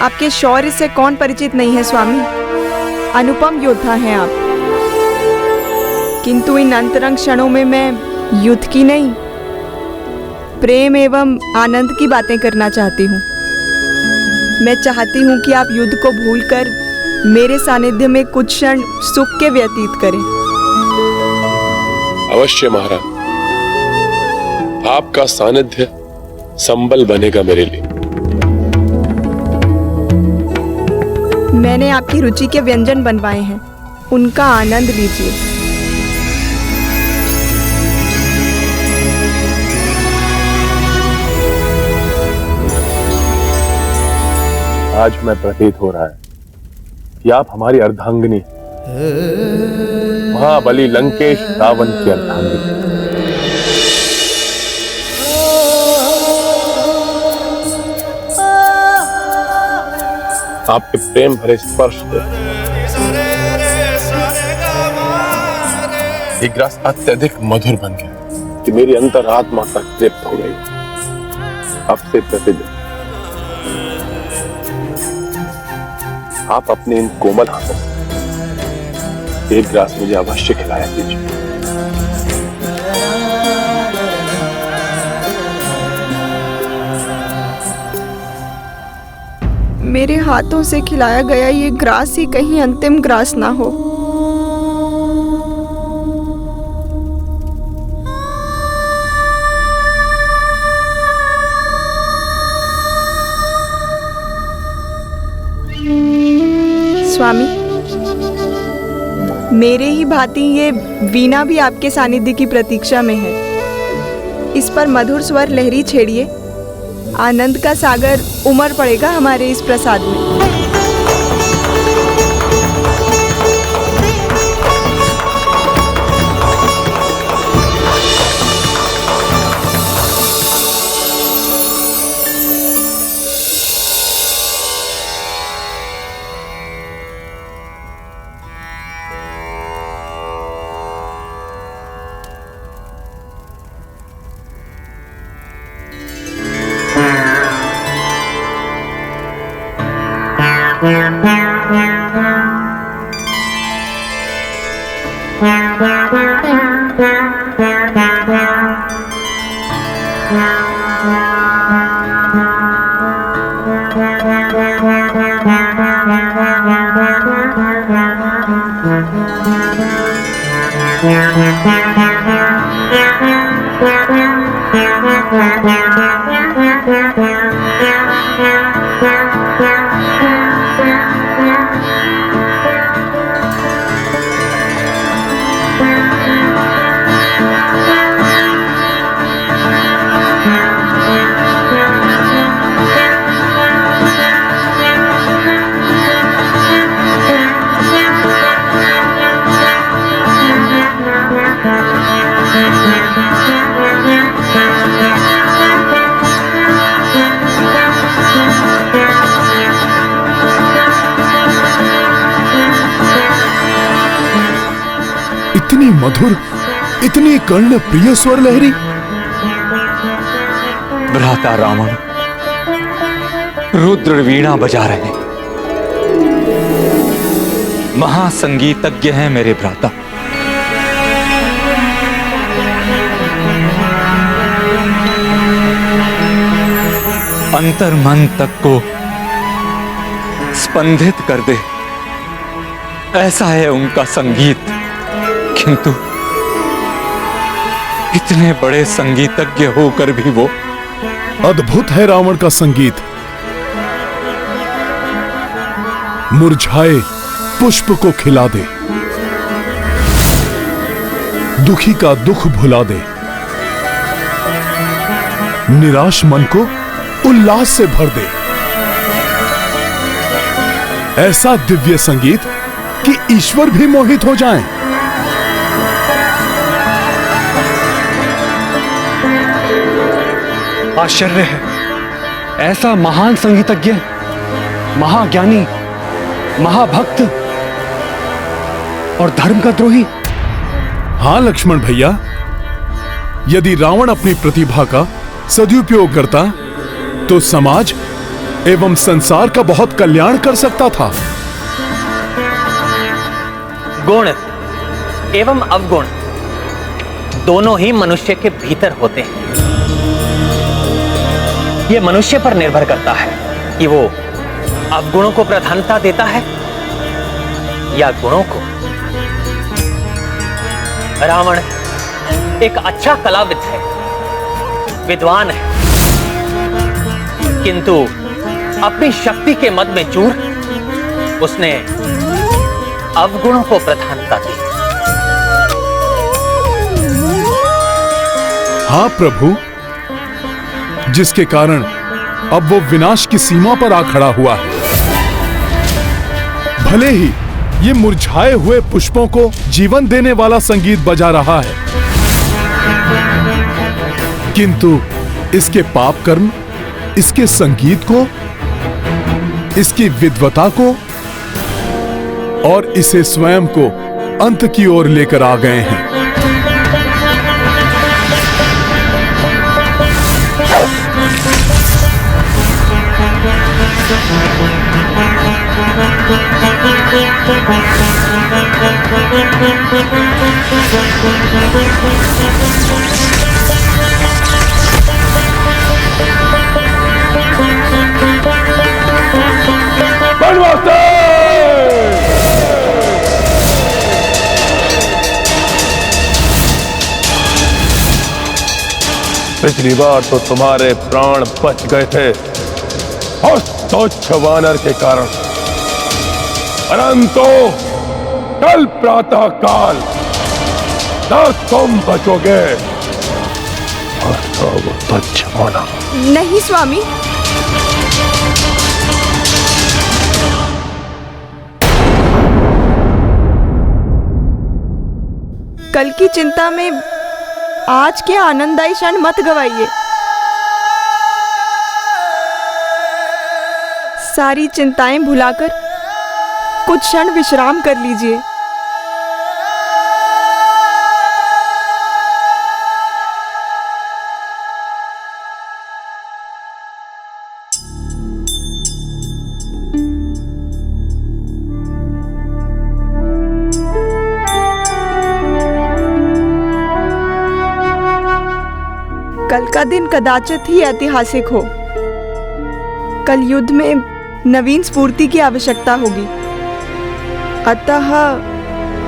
आपके शौर्य से कौन परिचित नहीं है स्वामी? अनुपम योद्धा हैं आप। किंतु इन अंतरंग क्षणों में मैं युद्ध की नहीं, प्रेम एवं आनंद की बातें करना चाहती हूँ। मैं चाहती हूँ कि आप युद्ध को भूलकर मेरे सानिध्य में कुछ क्षण सुख के व्यतीत करें। अवश्य महाराज, आपका सानिध्य संबल बनेगा मेरे लिए। मैंने आपकी रुचि के व्यंजन बनवाए हैं, उनका आनंद लीजिए। आज मैं प्रतीत हो रहा है कि आप हमारी अर्धांगिनी, महाबली लंकेश रावण की अर्धांगिनी। आपके प्रेम भरे स्पर्श से ये ग्रास अत्यधिक मधुर बन गया कि मेरी अंतरात्मा तक तृप्त हो गई। अब से प्रतिदिन आप अपने इन कोमल हाथों से एक ग्रास मुझे अवश्य खिलाया कीजिए। मेरे हाथों से खिलाया गया ये ग्रास ही कहीं अंतिम ग्रास ना हो। स्वामी, मेरे ही भांति ये वीणा भी आपके सानिध्य की प्रतीक्षा में है। इस पर मधुर स्वर लहरी छेड़िए, आनंद का सागर उमड़ पड़ेगा हमारे इस प्रसाद में। इतनी मधुर, इतनी कर्ण प्रिय स्वर लहरी। भ्राता रावण रुद्र वीणा बजा रहे हैं, महासंगीतज्ञ हैं मेरे भ्राता। अंतर मन तक को स्पंदित कर दे, ऐसा है उनका संगीत। किंतु इतने बड़े संगीतज्ञ होकर भी वो अद्भुत है रावण का संगीत। मुरझाए पुष्प को खिला दे, दुखी का दुख भुला दे, निराश मन को उल्लास से भर दे। ऐसा दिव्य संगीत कि ईश्वर भी मोहित हो जाएं। आश्चर्य है, ऐसा महान संगीतज्ञ, महाज्ञानी, महाभक्त और धर्म का द्रोही। हां लक्ष्मण भैया, यदि रावण अपनी प्रतिभा का सदुपयोग करता तो समाज एवं संसार का बहुत कल्याण कर सकता था। गुण एवं अवगुण दोनों ही मनुष्य के भीतर होते हैं। यह मनुष्य पर निर्भर करता है कि वो अवगुणों को प्राधान्यता देता है या गुणों को। रावण एक अच्छा कलाविद है, विद्वान है, किंतु अपनी शक्ति के मद में चूर उसने अवगुणों को प्रधानता दी। हाँ प्रभु, जिसके कारण अब वो विनाश की सीमा पर आ खड़ा हुआ है। भले ही ये मुरझाए हुए पुष्पों को जीवन देने वाला संगीत बजा रहा है, किंतु इसके पाप कर्म, इसके संगीत को, इसकी विद्वता को और इसे स्वयं को अंत की ओर लेकर आ गए हैं। पिछली बार तो तुम्हारे प्राण बच गए थे और तुच्छ वानर के कारण, परंतु कल प्रातः काल न तुम बचोगे और तो वो तुच्छ वानर। नहीं स्वामी, कल की चिंता में आज के आनंददायी क्षण मत गवाइए। सारी चिंताएं भुलाकर कुछ क्षण विश्राम कर लीजिए। कल का दिन कदाचित ही ऐतिहासिक हो। कल युद्ध में नवीन स्फूर्ति की आवश्यकता होगी। अतः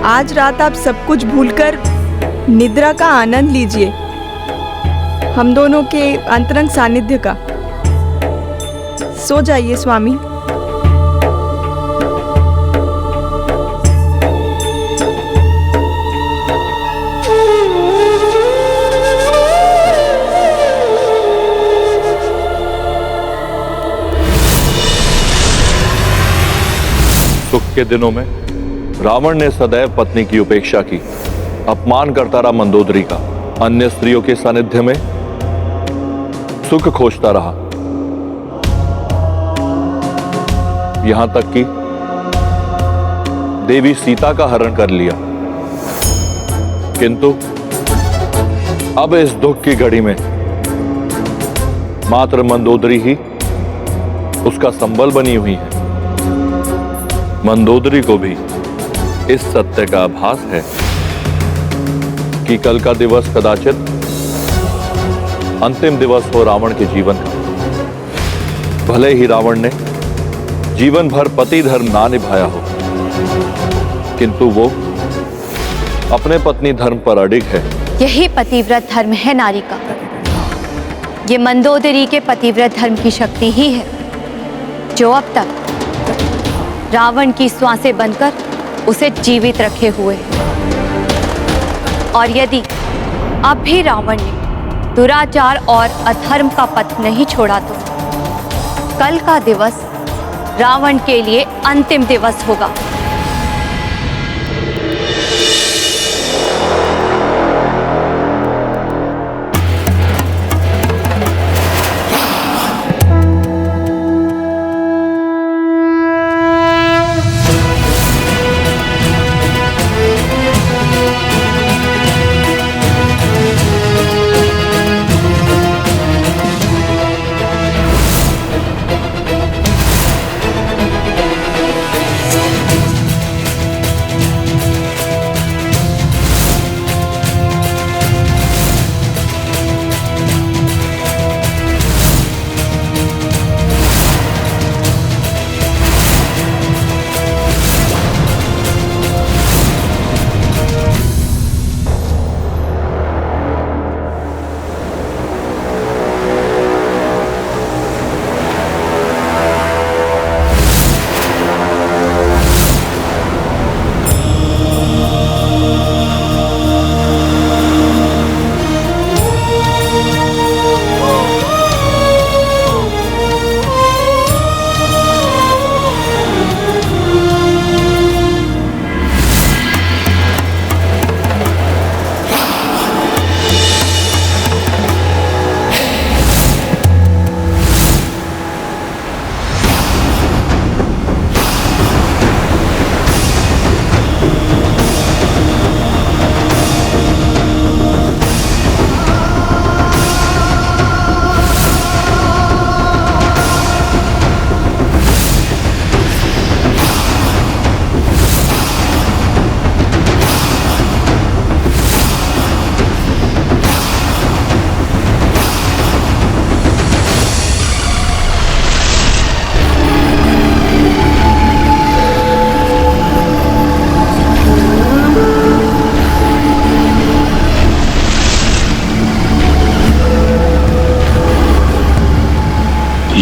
आज रात आप सब कुछ भूलकर निद्रा का आनंद लीजिए, हम दोनों के अंतरंग सानिध्य का। सो जाइए स्वामी। सुख के दिनों में रावण ने सदैव पत्नी की उपेक्षा की, अपमान करता रहा मंदोदरी का, अन्य स्त्रियों के सानिध्य में सुख खोजता रहा, यहां तक कि देवी सीता का हरण कर लिया। किंतु अब इस दुख की घड़ी में मात्र मंदोदरी ही उसका संबल बनी हुई है। मंदोदरी को भी इस सत्य का आभास है कि कल का दिवस कदाचित अंतिम दिवस हो रावण के जीवन का। भले ही रावण ने जीवन भर पति धर्म ना निभाया हो, किंतु वो अपने पत्नी धर्म पर अडिग है। यही पतिव्रत धर्म है नारी का। ये मंदोदरी के पतिव्रत धर्म की शक्ति ही है जो अब तक रावण की श्वासें बनकर उसे जीवित रखे हुए है। और यदि अब भी रावण ने दुराचार और अधर्म का पथ नहीं छोड़ा तो कल का दिवस रावण के लिए अंतिम दिवस होगा।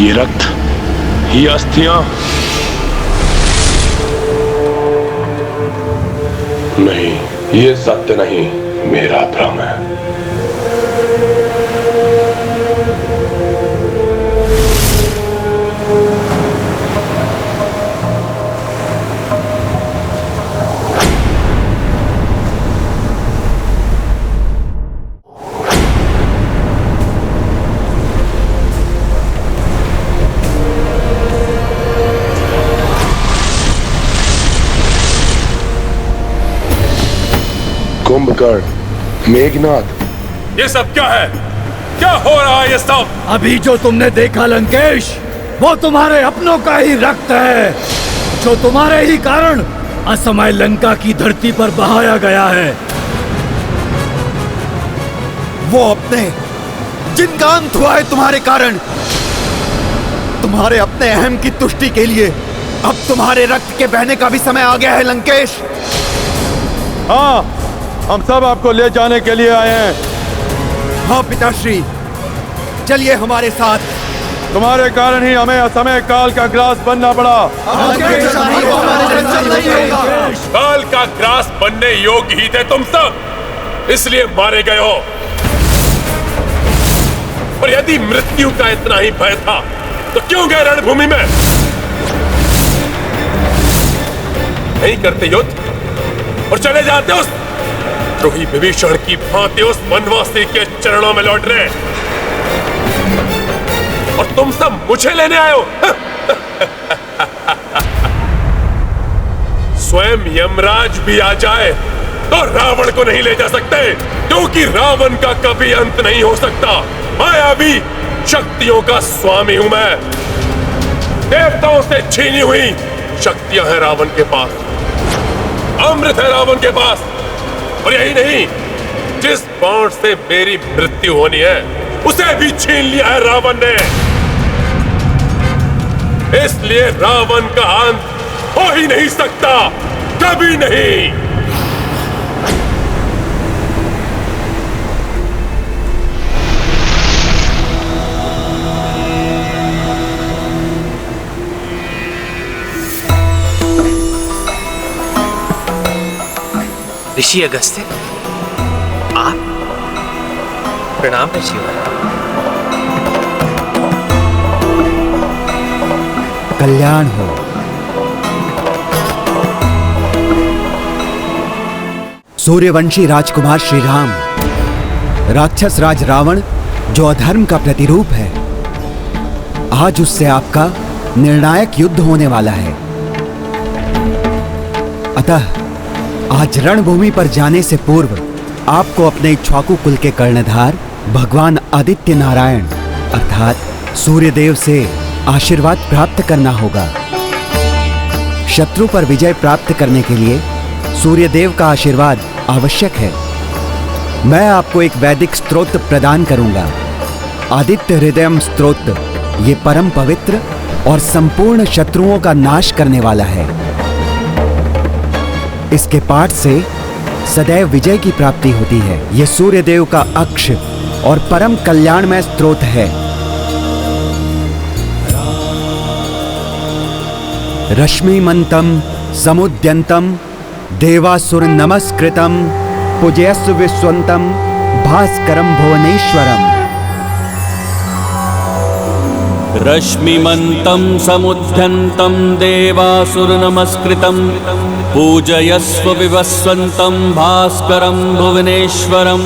ये रक्त, ये अस्थियां नहीं, ये सत्य नहीं, मेरा भ्रम है। कुंभकर्ण, मेघनाथ, ये सब क्या है? क्या हो रहा है ये सब? अभी जो तुमने देखा लंकेश, वो तुम्हारे अपनों का ही रक्त है, जो तुम्हारे ही कारण असमय लंका की धरती पर बहाया गया है। वो अपने जिनका अंत हुआ है तुम्हारे कारण, तुम्हारे अपने अहम की तुष्टि के लिए अब तुम्हारे रक्त के बहने का भी समय आ गया है लंकेश। हाँ, हम सब आपको ले जाने के लिए आए हैं। हाँ पिताश्री, चलिए हमारे साथ। तुम्हारे कारण ही हमें असमय काल का ग्रास बनना पड़ा। काल का ग्रास बनने योग्य ही थे तुम सब, इसलिए मारे गए हो। और यदि मृत्यु का इतना ही भय था तो क्यों गए रणभूमि में? नहीं करते युद्ध और चले जाते उस द्रोही विभीषण की भांति उस वनवासी के चरणों में लौट रहे, और तुम सब मुझे लेने आए हो। स्वयं यमराज भी आ जाए तो रावण को नहीं ले जा सकते, क्योंकि रावण का कभी अंत नहीं हो सकता। मायावी शक्तियों का स्वामी हूं मैं। देवताओं से छीनी हुई शक्तियां हैं रावण के पास, अमृत है रावण के पास। और यही नहीं, जिस बाण से मेरी मृत्यु होनी है उसे भी छीन लिया है रावण ने। इसलिए रावण का अंत हो ही नहीं सकता, कभी नहीं। ऋषि अगस्त्य, आप? प्रणाम ऋषि। कल्याण हो। सूर्यवंशी राजकुमार श्री राम, राक्षस राज रावण जो अधर्म का प्रतिरूप है, आज उससे आपका निर्णायक युद्ध होने वाला है। अतः आज रणभूमि पर जाने से पूर्व आपको अपने इक्ष्वाकु कुल के कर्णधार भगवान आदित्य नारायण अर्थात सूर्यदेव से आशीर्वाद प्राप्त करना होगा। शत्रु पर विजय प्राप्त करने के लिए सूर्यदेव का आशीर्वाद आवश्यक है। मैं आपको एक वैदिक स्तोत्र प्रदान करूंगा, आदित्य हृदयम स्तोत्र। ये परम पवित्र और संपूर्ण शत्रुओं का नाश करने वाला है। इसके पाठ से सदैव विजय की प्राप्ति होती है। यह सूर्यदेव का अक्ष और परम कल्याणमय स्तोत्र है। रश्मिमंतम समुद्यंतम देवासुर नमस्कृतम पूजयस्व विश्वंतम भास्करम भुवनेश्वरम। रश्मिमन्तं समुद्यन्तं देवासुरनमस्कृतं पूजयस्व विवस्वन्तं भास्करं भुवनेश्वरम्।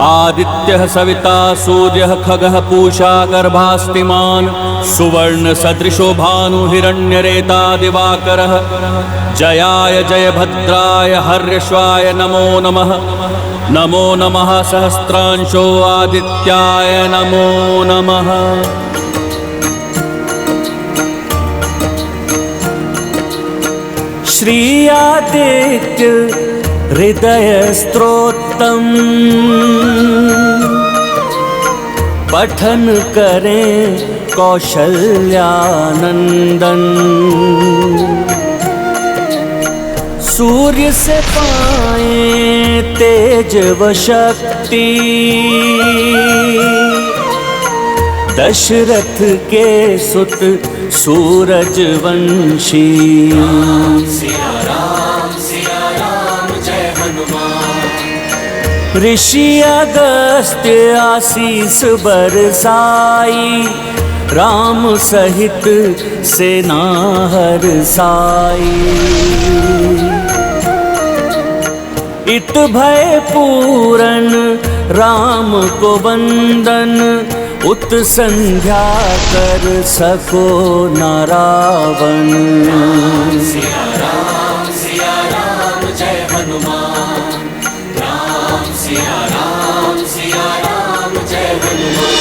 आदित्यः सविता सूर्यः खगः पूषा गर्भास्तिमान् सुवर्णसदृशो भानुहिरण्यरेता दिवाकरः। जयाय जयभद्राय हर्यश्वाय नमो नमः। नमो नमः सहस्रांशो आदित्याय नमो नमः। श्री आदित्य हृदय स्तोत्रम पठन करें कौशल्यानंदन। सूर्य से पाए तेज व शक्ति दशरथ के सुत सूरज वंशी। सिया राम जय हनुमान। ऋषि अगस्त्य आशीष बरसाई, राम सहित सेना हरसाई। इत भय पूरन राम को वंदन, उत संध्या कर सको न रावण। सिया राम जय हनुमान। सिया राम जय हनुमान।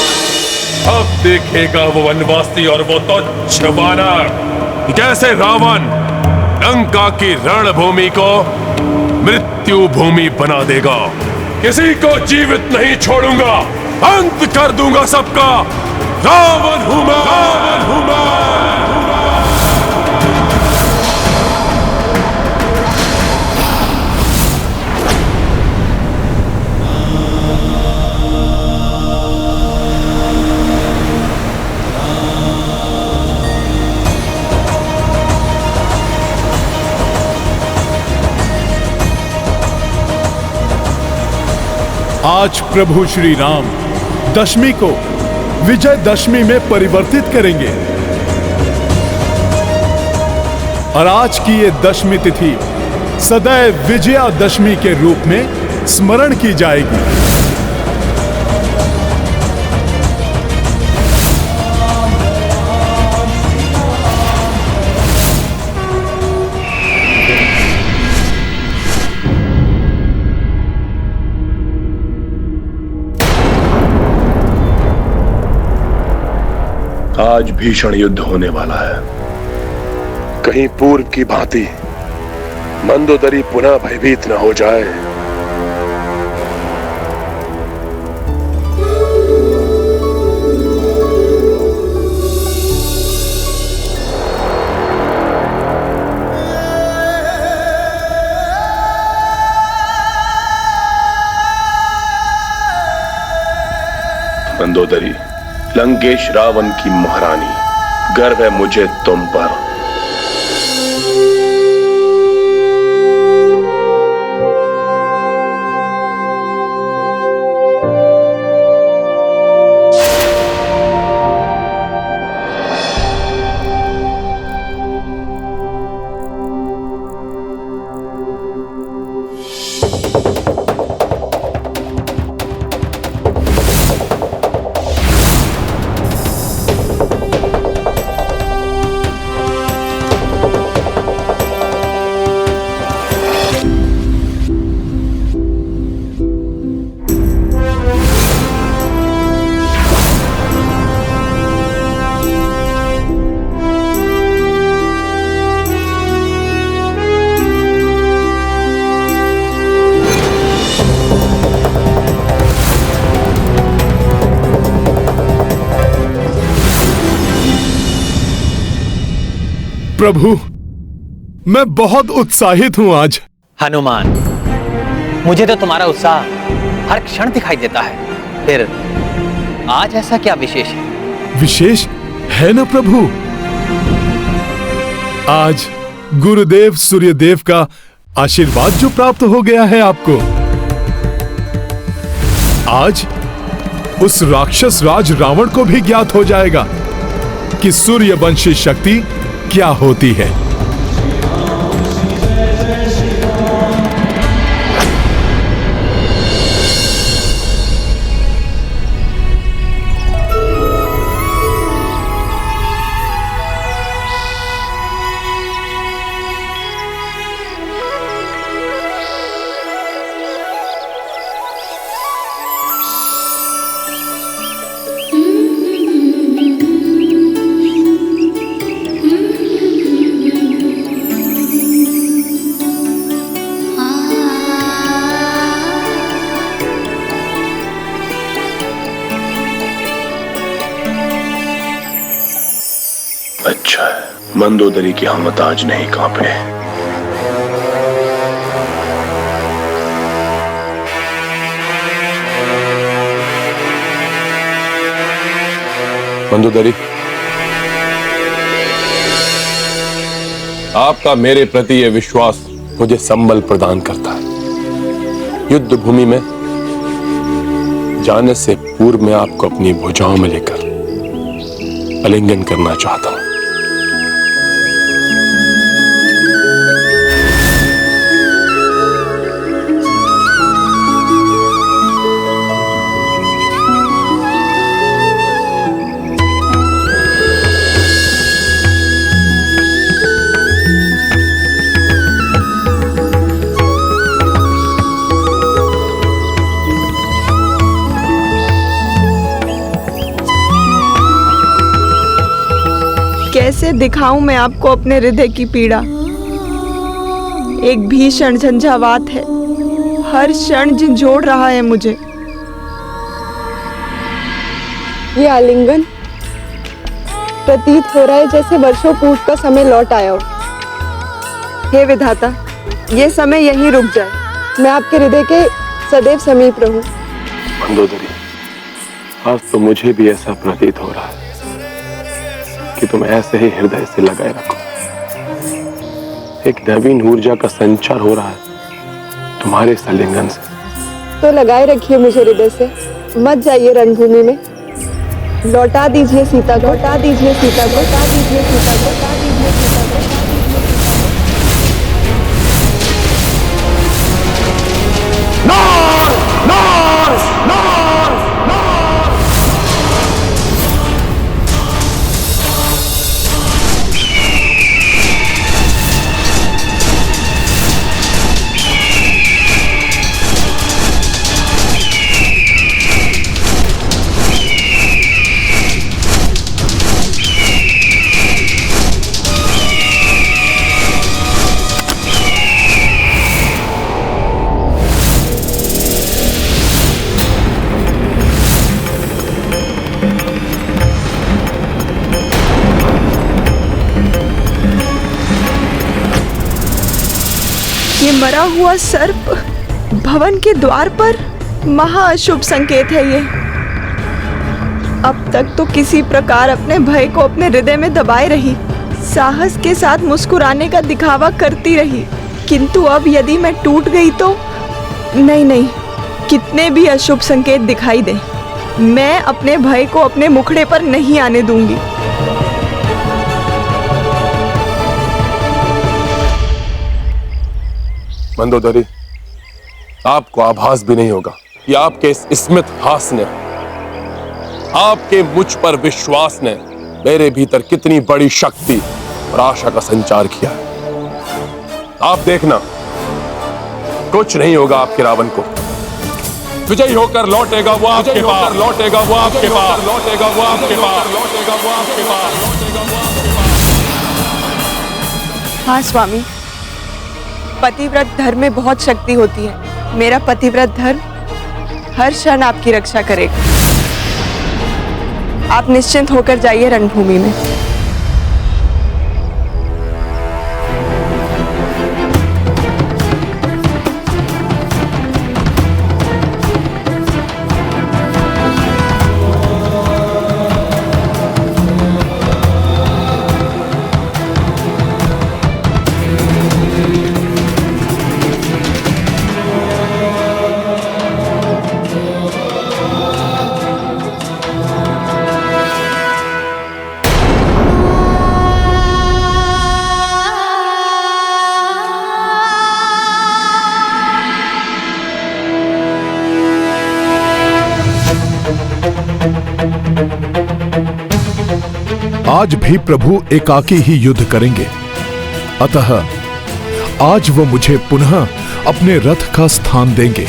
अब देखेगा वो वनवासी और वो तुच्छ वानर कैसे रावण लंका की रणभूमि को मृत्यु भूमि बना देगा। किसी को जीवित नहीं छोड़ूंगा, अंत कर दूंगा सबका। रावण हूं मैं, रावण हूं मैं। आज प्रभु श्री राम दशमी को विजय दशमी में परिवर्तित करेंगे और आज की ये दशमी तिथि सदैव विजयादशमी के रूप में स्मरण की जाएगी। आज भीषण युद्ध होने वाला है। कहीं पूर्व की भांति मंदोदरी पुनः भयभीत न हो जाए। मंदोदरी, लंकेश रावण की महारानी, गर्व है मुझे तुम पर। प्रभु, मैं बहुत उत्साहित हूं आज। हनुमान, मुझे तो तुम्हारा उत्साह हर क्षण दिखाई देता है, फिर आज ऐसा क्या विशेष है? विशेष है ना प्रभु। आज गुरुदेव सूर्यदेव का आशीर्वाद जो प्राप्त हो गया है आपको। आज उस राक्षस राज रावण को भी ज्ञात हो जाएगा कि सूर्यवंशी शक्ति क्या होती है। अच्छा है, मंदोदरी की हमत आज नहीं कांपे। मंदोदरी, आपका मेरे प्रति यह विश्वास मुझे संबल प्रदान करता है। युद्ध भूमि में जाने से पूर्व मैं आपको अपनी भुजाओं में लेकर आलिंगन करना चाहता हूं। कैसे दिखाऊं मैं आपको अपने हृदय की पीड़ा। एक भीषण झंझावात है, हर क्षण झंझोड़ रहा है मुझे। ये आलिंगन प्रतीत हो रहा है जैसे वर्षों पूर्व का समय लौट आया हो। हे विधाता, ये समय यहीं रुक जाए, मैं आपके हृदय के सदैव समीप रहूं। मंदोदरी, आज तो मुझे भी ऐसा प्रतीत हो रहा है कि तुम ऐसे ही हृदय से लगाए रखो। एक नवीन ऊर्जा का संचार हो रहा है तुम्हारे इस आलिंगन से। तो लगाए रखिए मुझे हृदय से, मत जाइए रणभूमि में। लौटा दीजिए सीता को, लौटा दीजिए सीता को, लौटा दीजिए सीता को, लौटा दीजिए सीता को। ये मरा हुआ सर्प भवन के द्वार पर, महाअशुभ संकेत है ये। अब तक तो किसी प्रकार अपने भय को अपने हृदय में दबाए रही, साहस के साथ मुस्कुराने का दिखावा करती रही, किंतु अब यदि मैं टूट गई तो नहीं, कितने भी अशुभ संकेत दिखाई दे, मैं अपने भय को अपने मुखड़े पर नहीं आने दूंगी। मंदोदरी, आपको आभास भी नहीं होगा कि आपके इस स्मित हास ने, आपके मुझ पर विश्वास ने मेरे भीतर कितनी बड़ी शक्ति और आशा का संचार किया है। आप देखना, कुछ नहीं होगा आपके रावण को। विजयी होकर लौटेगा वो आपके पास, लौटेगा वो आपके पास, लौटेगा वो आपके पास, लौटेगा वो आपके पास, लौटेगा वो आपके पास। हाँ स्वामी, पतिव्रत धर्म में बहुत शक्ति होती है। मेरा पतिव्रत धर्म हर क्षण आपकी रक्षा करेगा। आप निश्चिंत होकर जाइए रणभूमि में। आज भी प्रभु एकाकी ही युद्ध करेंगे, अतः आज वो मुझे पुनः अपने रथ का स्थान देंगे।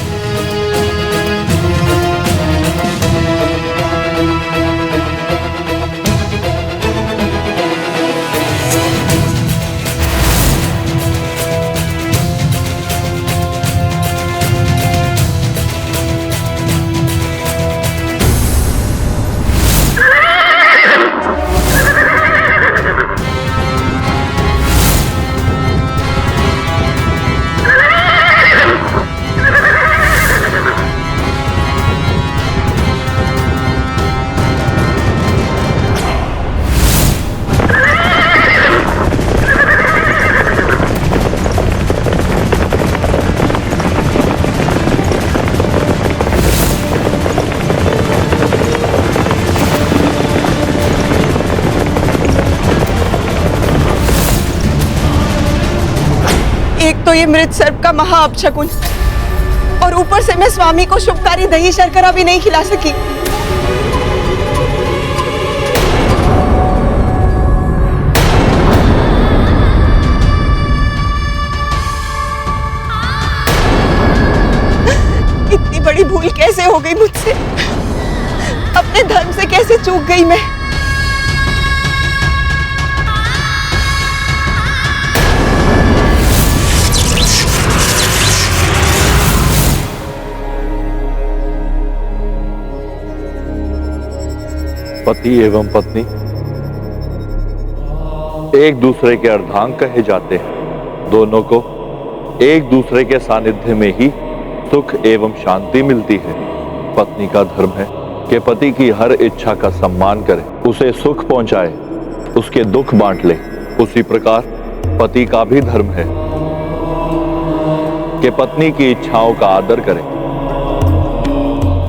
एक तो ये मृत सर्प का महा अपशकुन, और ऊपर से मैं स्वामी को शुभकारी दही शर्करा भी नहीं खिला सकी। इतनी बड़ी भूल कैसे हो गई मुझसे? अपने धर्म से कैसे चूक गई मैं? पति एवं पत्नी एक दूसरे के अर्धांग कहे जाते हैं। दोनों को एक दूसरे के सानिध्य में ही सुख एवं शांति मिलती है। पत्नी का धर्म है कि पति की हर इच्छा का सम्मान करे, उसे सुख पहुंचाए, उसके दुख बांट ले। उसी प्रकार पति का भी धर्म है कि पत्नी की इच्छाओं का आदर करे,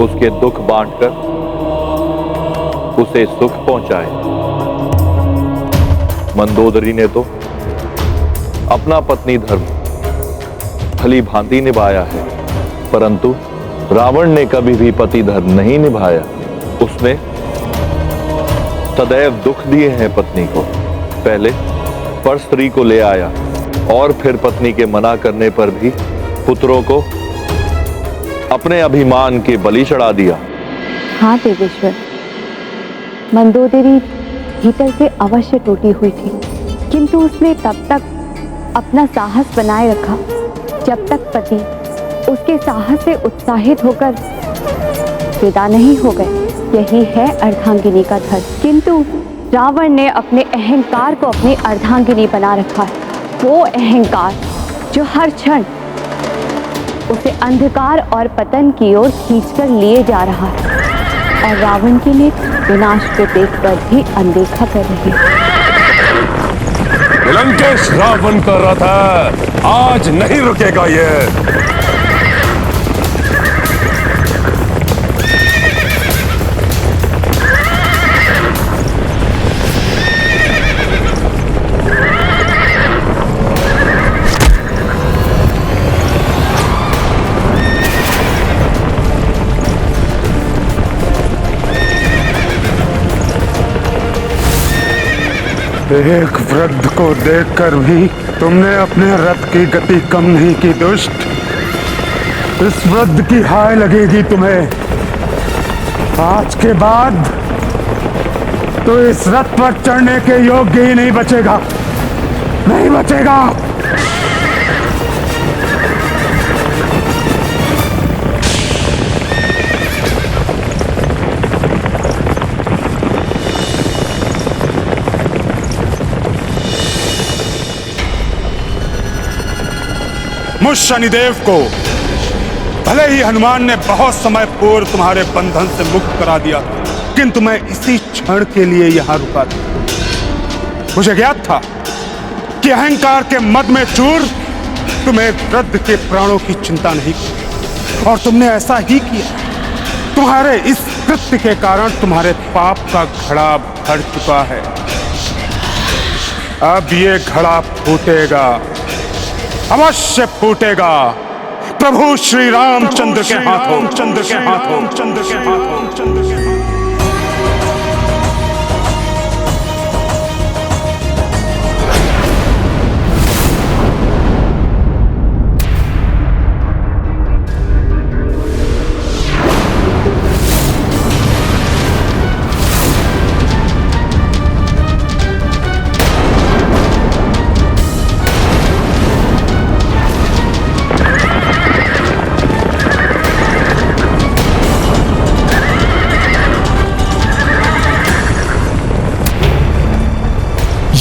उसके दुख बांटकर उसे सुख पहुंचाए। मंदोदरी ने तो अपना पत्नी धर्म भली भांति निभाया है, परंतु रावण ने कभी भी पति धर्म नहीं निभाया। उसने सदैव दुख दिए हैं पत्नी को। पहले पर स्त्री को ले आया और फिर पत्नी के मना करने पर भी पुत्रों को अपने अभिमान के बलि चढ़ा दिया। हाँ देवेश्वर, मंदोदरी भीतर से अवश्य टूटी हुई थी, किंतु उसने तब तक अपना साहस बनाए रखा जब तक पति उसके साहस से उत्साहित होकर विदा नहीं हो गए। यही है अर्धांगिनी का धर्म। किंतु रावण ने अपने अहंकार को अपनी अर्धांगिनी बना रखा है। वो अहंकार जो हर क्षण उसे अंधकार और पतन की ओर खींचकर लिए जा रहा है, और रावण के लिए विनाश को देखकर भी अनदेखा कर रही है। लंकेश रावण का रथ है, आज नहीं रुकेगा ये। एक वृद्ध को देखकर भी तुमने अपने रथ की गति कम नहीं की दुष्ट। इस वृद्ध की हाय लगेगी तुम्हें। आज के बाद तो इस रथ पर चढ़ने के योग्य ही नहीं बचेगा, नहीं बचेगा। मुझ शनिदेव को भले ही हनुमान ने बहुत समय पूर्व तुम्हारे बंधन से मुक्त करा दिया, किंतु मैं इसी क्षण के लिए यहां रुका था। मुझे ज्ञात था कि अहंकार के मद में चूर तुम्हें वृद्ध के प्राणों की चिंता नहीं की, और तुमने ऐसा ही किया। तुम्हारे इस कृत्य के कारण तुम्हारे पाप का घड़ा भर चुका है। अब ये घड़ा फूटेगा, अवश्य फूटेगा। प्रभु श्री रामचंद्र के हाथों, चंद्र के हाथों, चंद्र के हाथों, चंद्र के हाथों।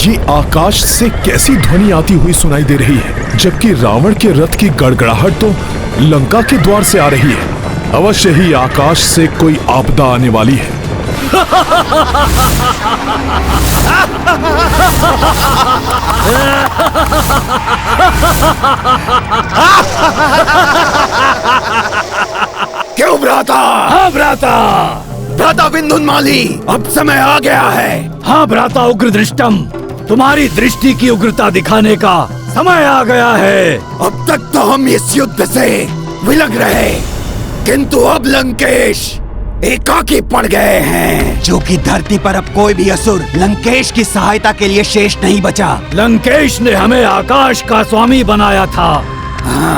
ये आकाश से कैसी ध्वनि आती हुई सुनाई दे रही है, जबकि रावण के रथ की गड़गड़ाहट तो लंका के द्वार से आ रही है। अवश्य ही आकाश से कोई आपदा आने वाली है। क्यों भ्राता? हाँ भ्राता। भ्राता विंधुनमाली, अब समय आ गया है। हाँ भ्राता उग्र दृष्टम, तुम्हारी दृष्टि की उग्रता दिखाने का समय आ गया है। अब तक तो हम इस युद्ध से विलग रहे, किंतु अब लंकेश एकाकी पड़ गए हैं। जो कि धरती पर अब कोई भी असुर लंकेश की सहायता के लिए शेष नहीं बचा। लंकेश ने हमें आकाश का स्वामी बनाया था।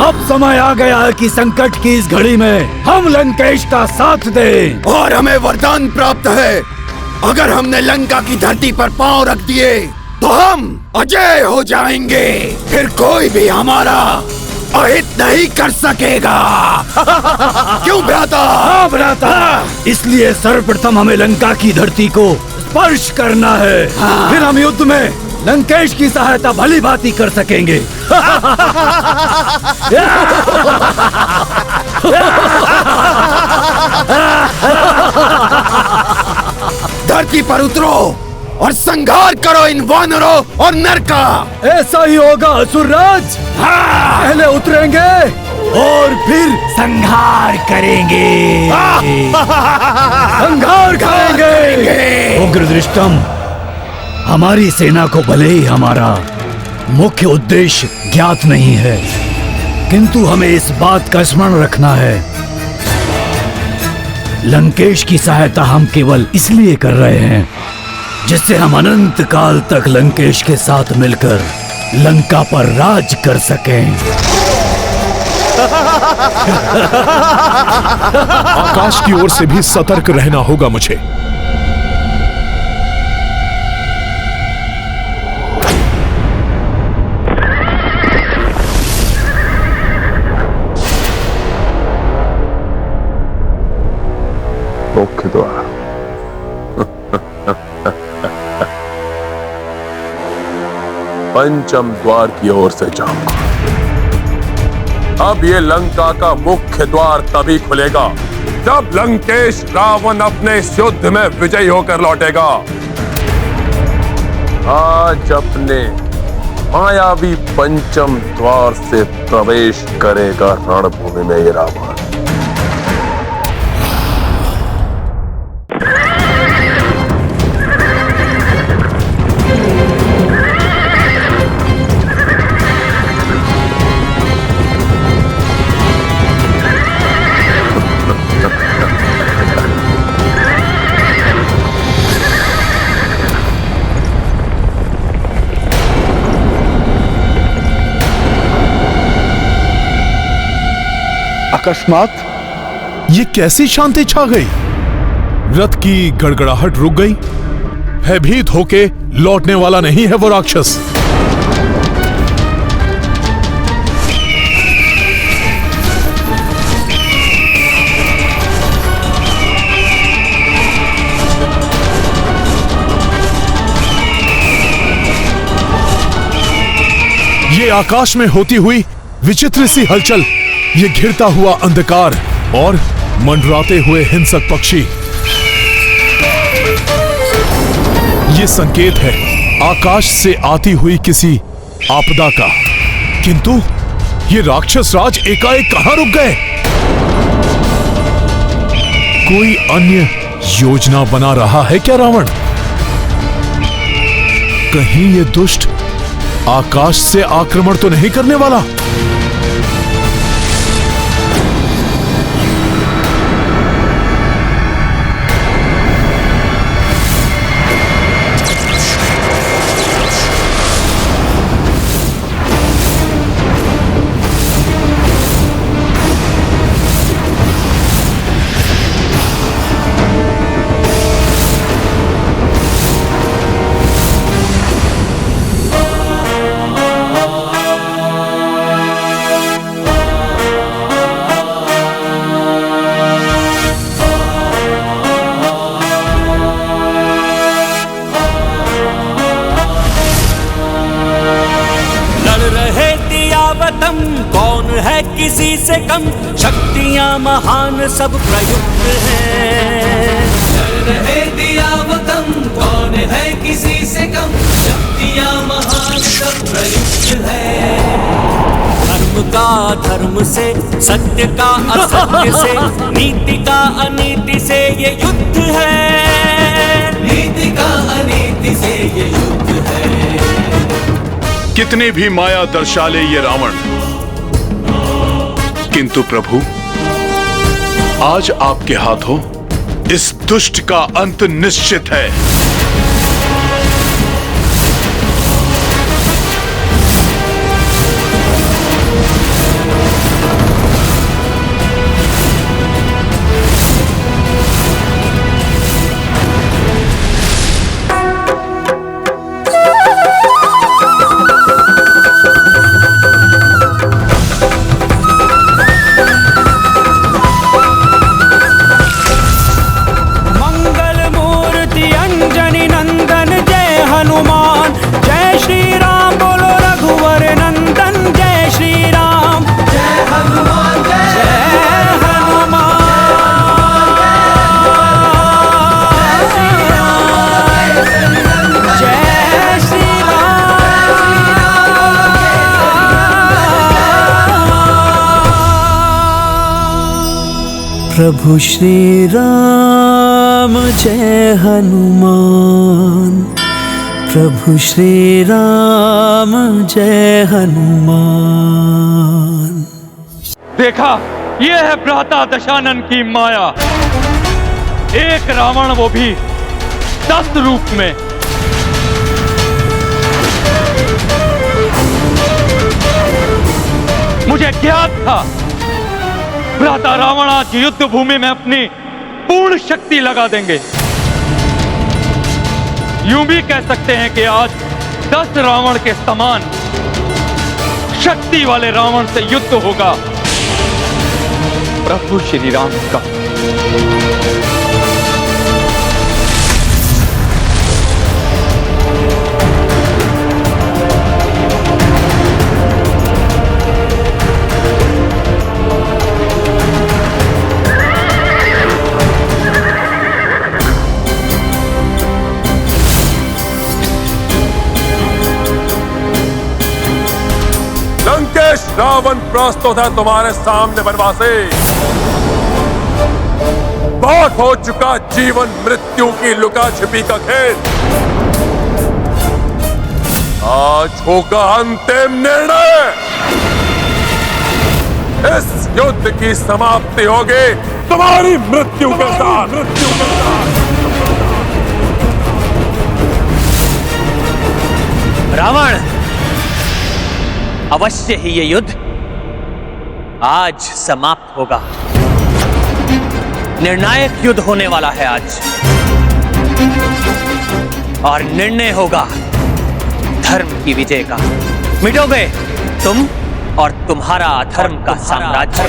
अब समय आ गया है कि संकट की इस घड़ी में हम लंकेश का साथ दें। और हमें वरदान प्राप्त है, अगर हमने लंका की धरती पर पांव रख दिए तो हम अजय हो जाएंगे, फिर कोई भी हमारा अहित नहीं कर सकेगा। क्यों भ्राता? हाँ भ्राता, इसलिए सर्वप्रथम हमें लंका की धरती को स्पर्श करना है। फिर हम युद्ध में लंकेश की सहायता भली भांति कर सकेंगे। धरती पर उतरो और संहार करो इन वानरों और नर का। ऐसा ही होगा असुरराज। पहले उतरेंगे और फिर संहार करेंगे। संहार करेंगे। उग्रदृष्टम, हमारी सेना को भले ही हमारा मुख्य उद्देश्य ज्ञात नहीं है, किंतु हमें इस बात का स्मरण रखना है, लंकेश की सहायता हम केवल इसलिए कर रहे हैं जिससे हम अनंत काल तक लंकेश के साथ मिलकर लंका पर राज कर सकें। आकाश की ओर से भी सतर्क रहना होगा मुझे। मुख्य द्वार। पंचम द्वार की ओर से जाऊंगा। अब ये लंका का मुख्य द्वार तभी खुलेगा जब लंकेश रावण अपने इस युद्ध में विजयी होकर लौटेगा। आज अपने मायावी पंचम द्वार से प्रवेश करेगा रणभूमि में ये रावण। अकस्मात ये कैसी शांति छा गई? रथ की गड़गड़ाहट रुक गई। भयभीत होके लौटने वाला नहीं है वो राक्षस। ये आकाश में होती हुई विचित्र सी हलचल, ये घिरता हुआ अंधकार और मंडराते हुए हिंसक पक्षी, ये संकेत है आकाश से आती हुई किसी आपदा का। किंतु ये राक्षस राज एकाएक कहां रुक गए? कोई अन्य योजना बना रहा है क्या रावण? कहीं ये दुष्ट आकाश से आक्रमण तो नहीं करने वाला? कौन है किसी से कम, शक्तियां महान सब प्रयुक्त हैं। रहे दियावतम, कौन है किसी से कम, शक्तियां महान सब प्रयुक्त है। धर्म का धर्म से, सत्य का असत्य से, नीति का अनीति से ये युद्ध है। नीति का अनीति से ये युद्ध है। कितने भी माया दर्शा ले ये रावण, किंतु प्रभु आज आपके हाथों इस दुष्ट का अंत निश्चित है। प्रभु श्री राम जय हनुमान, प्रभु श्री राम जय हनुमान। देखा, ये है भ्राता दशानन की माया। एक रावण, वो भी 10 रूप में। मुझे ज्ञात था भ्राता रावण आज युद्ध भूमि में अपनी पूर्ण शक्ति लगा देंगे। यूं भी कह सकते हैं कि आज 10 रावण के समान शक्ति वाले रावण से युद्ध होगा प्रभु श्री राम का। रावण प्रस्तुत है तुम्हारे सामने वनवासी। बहुत हो चुका जीवन मृत्यु की लुका छिपी का खेल। आज होगा अंतिम निर्णय। इस युद्ध की समाप्ति होगी तुम्हारी मृत्यु के साथ। रावण, अवश्य ही ये युद्ध आज समाप्त होगा। निर्णायक युद्ध होने वाला है आज, और निर्णय होगा धर्म की विजय का। मिटोगे तुम और तुम्हारा अधर्म का साम्राज्य।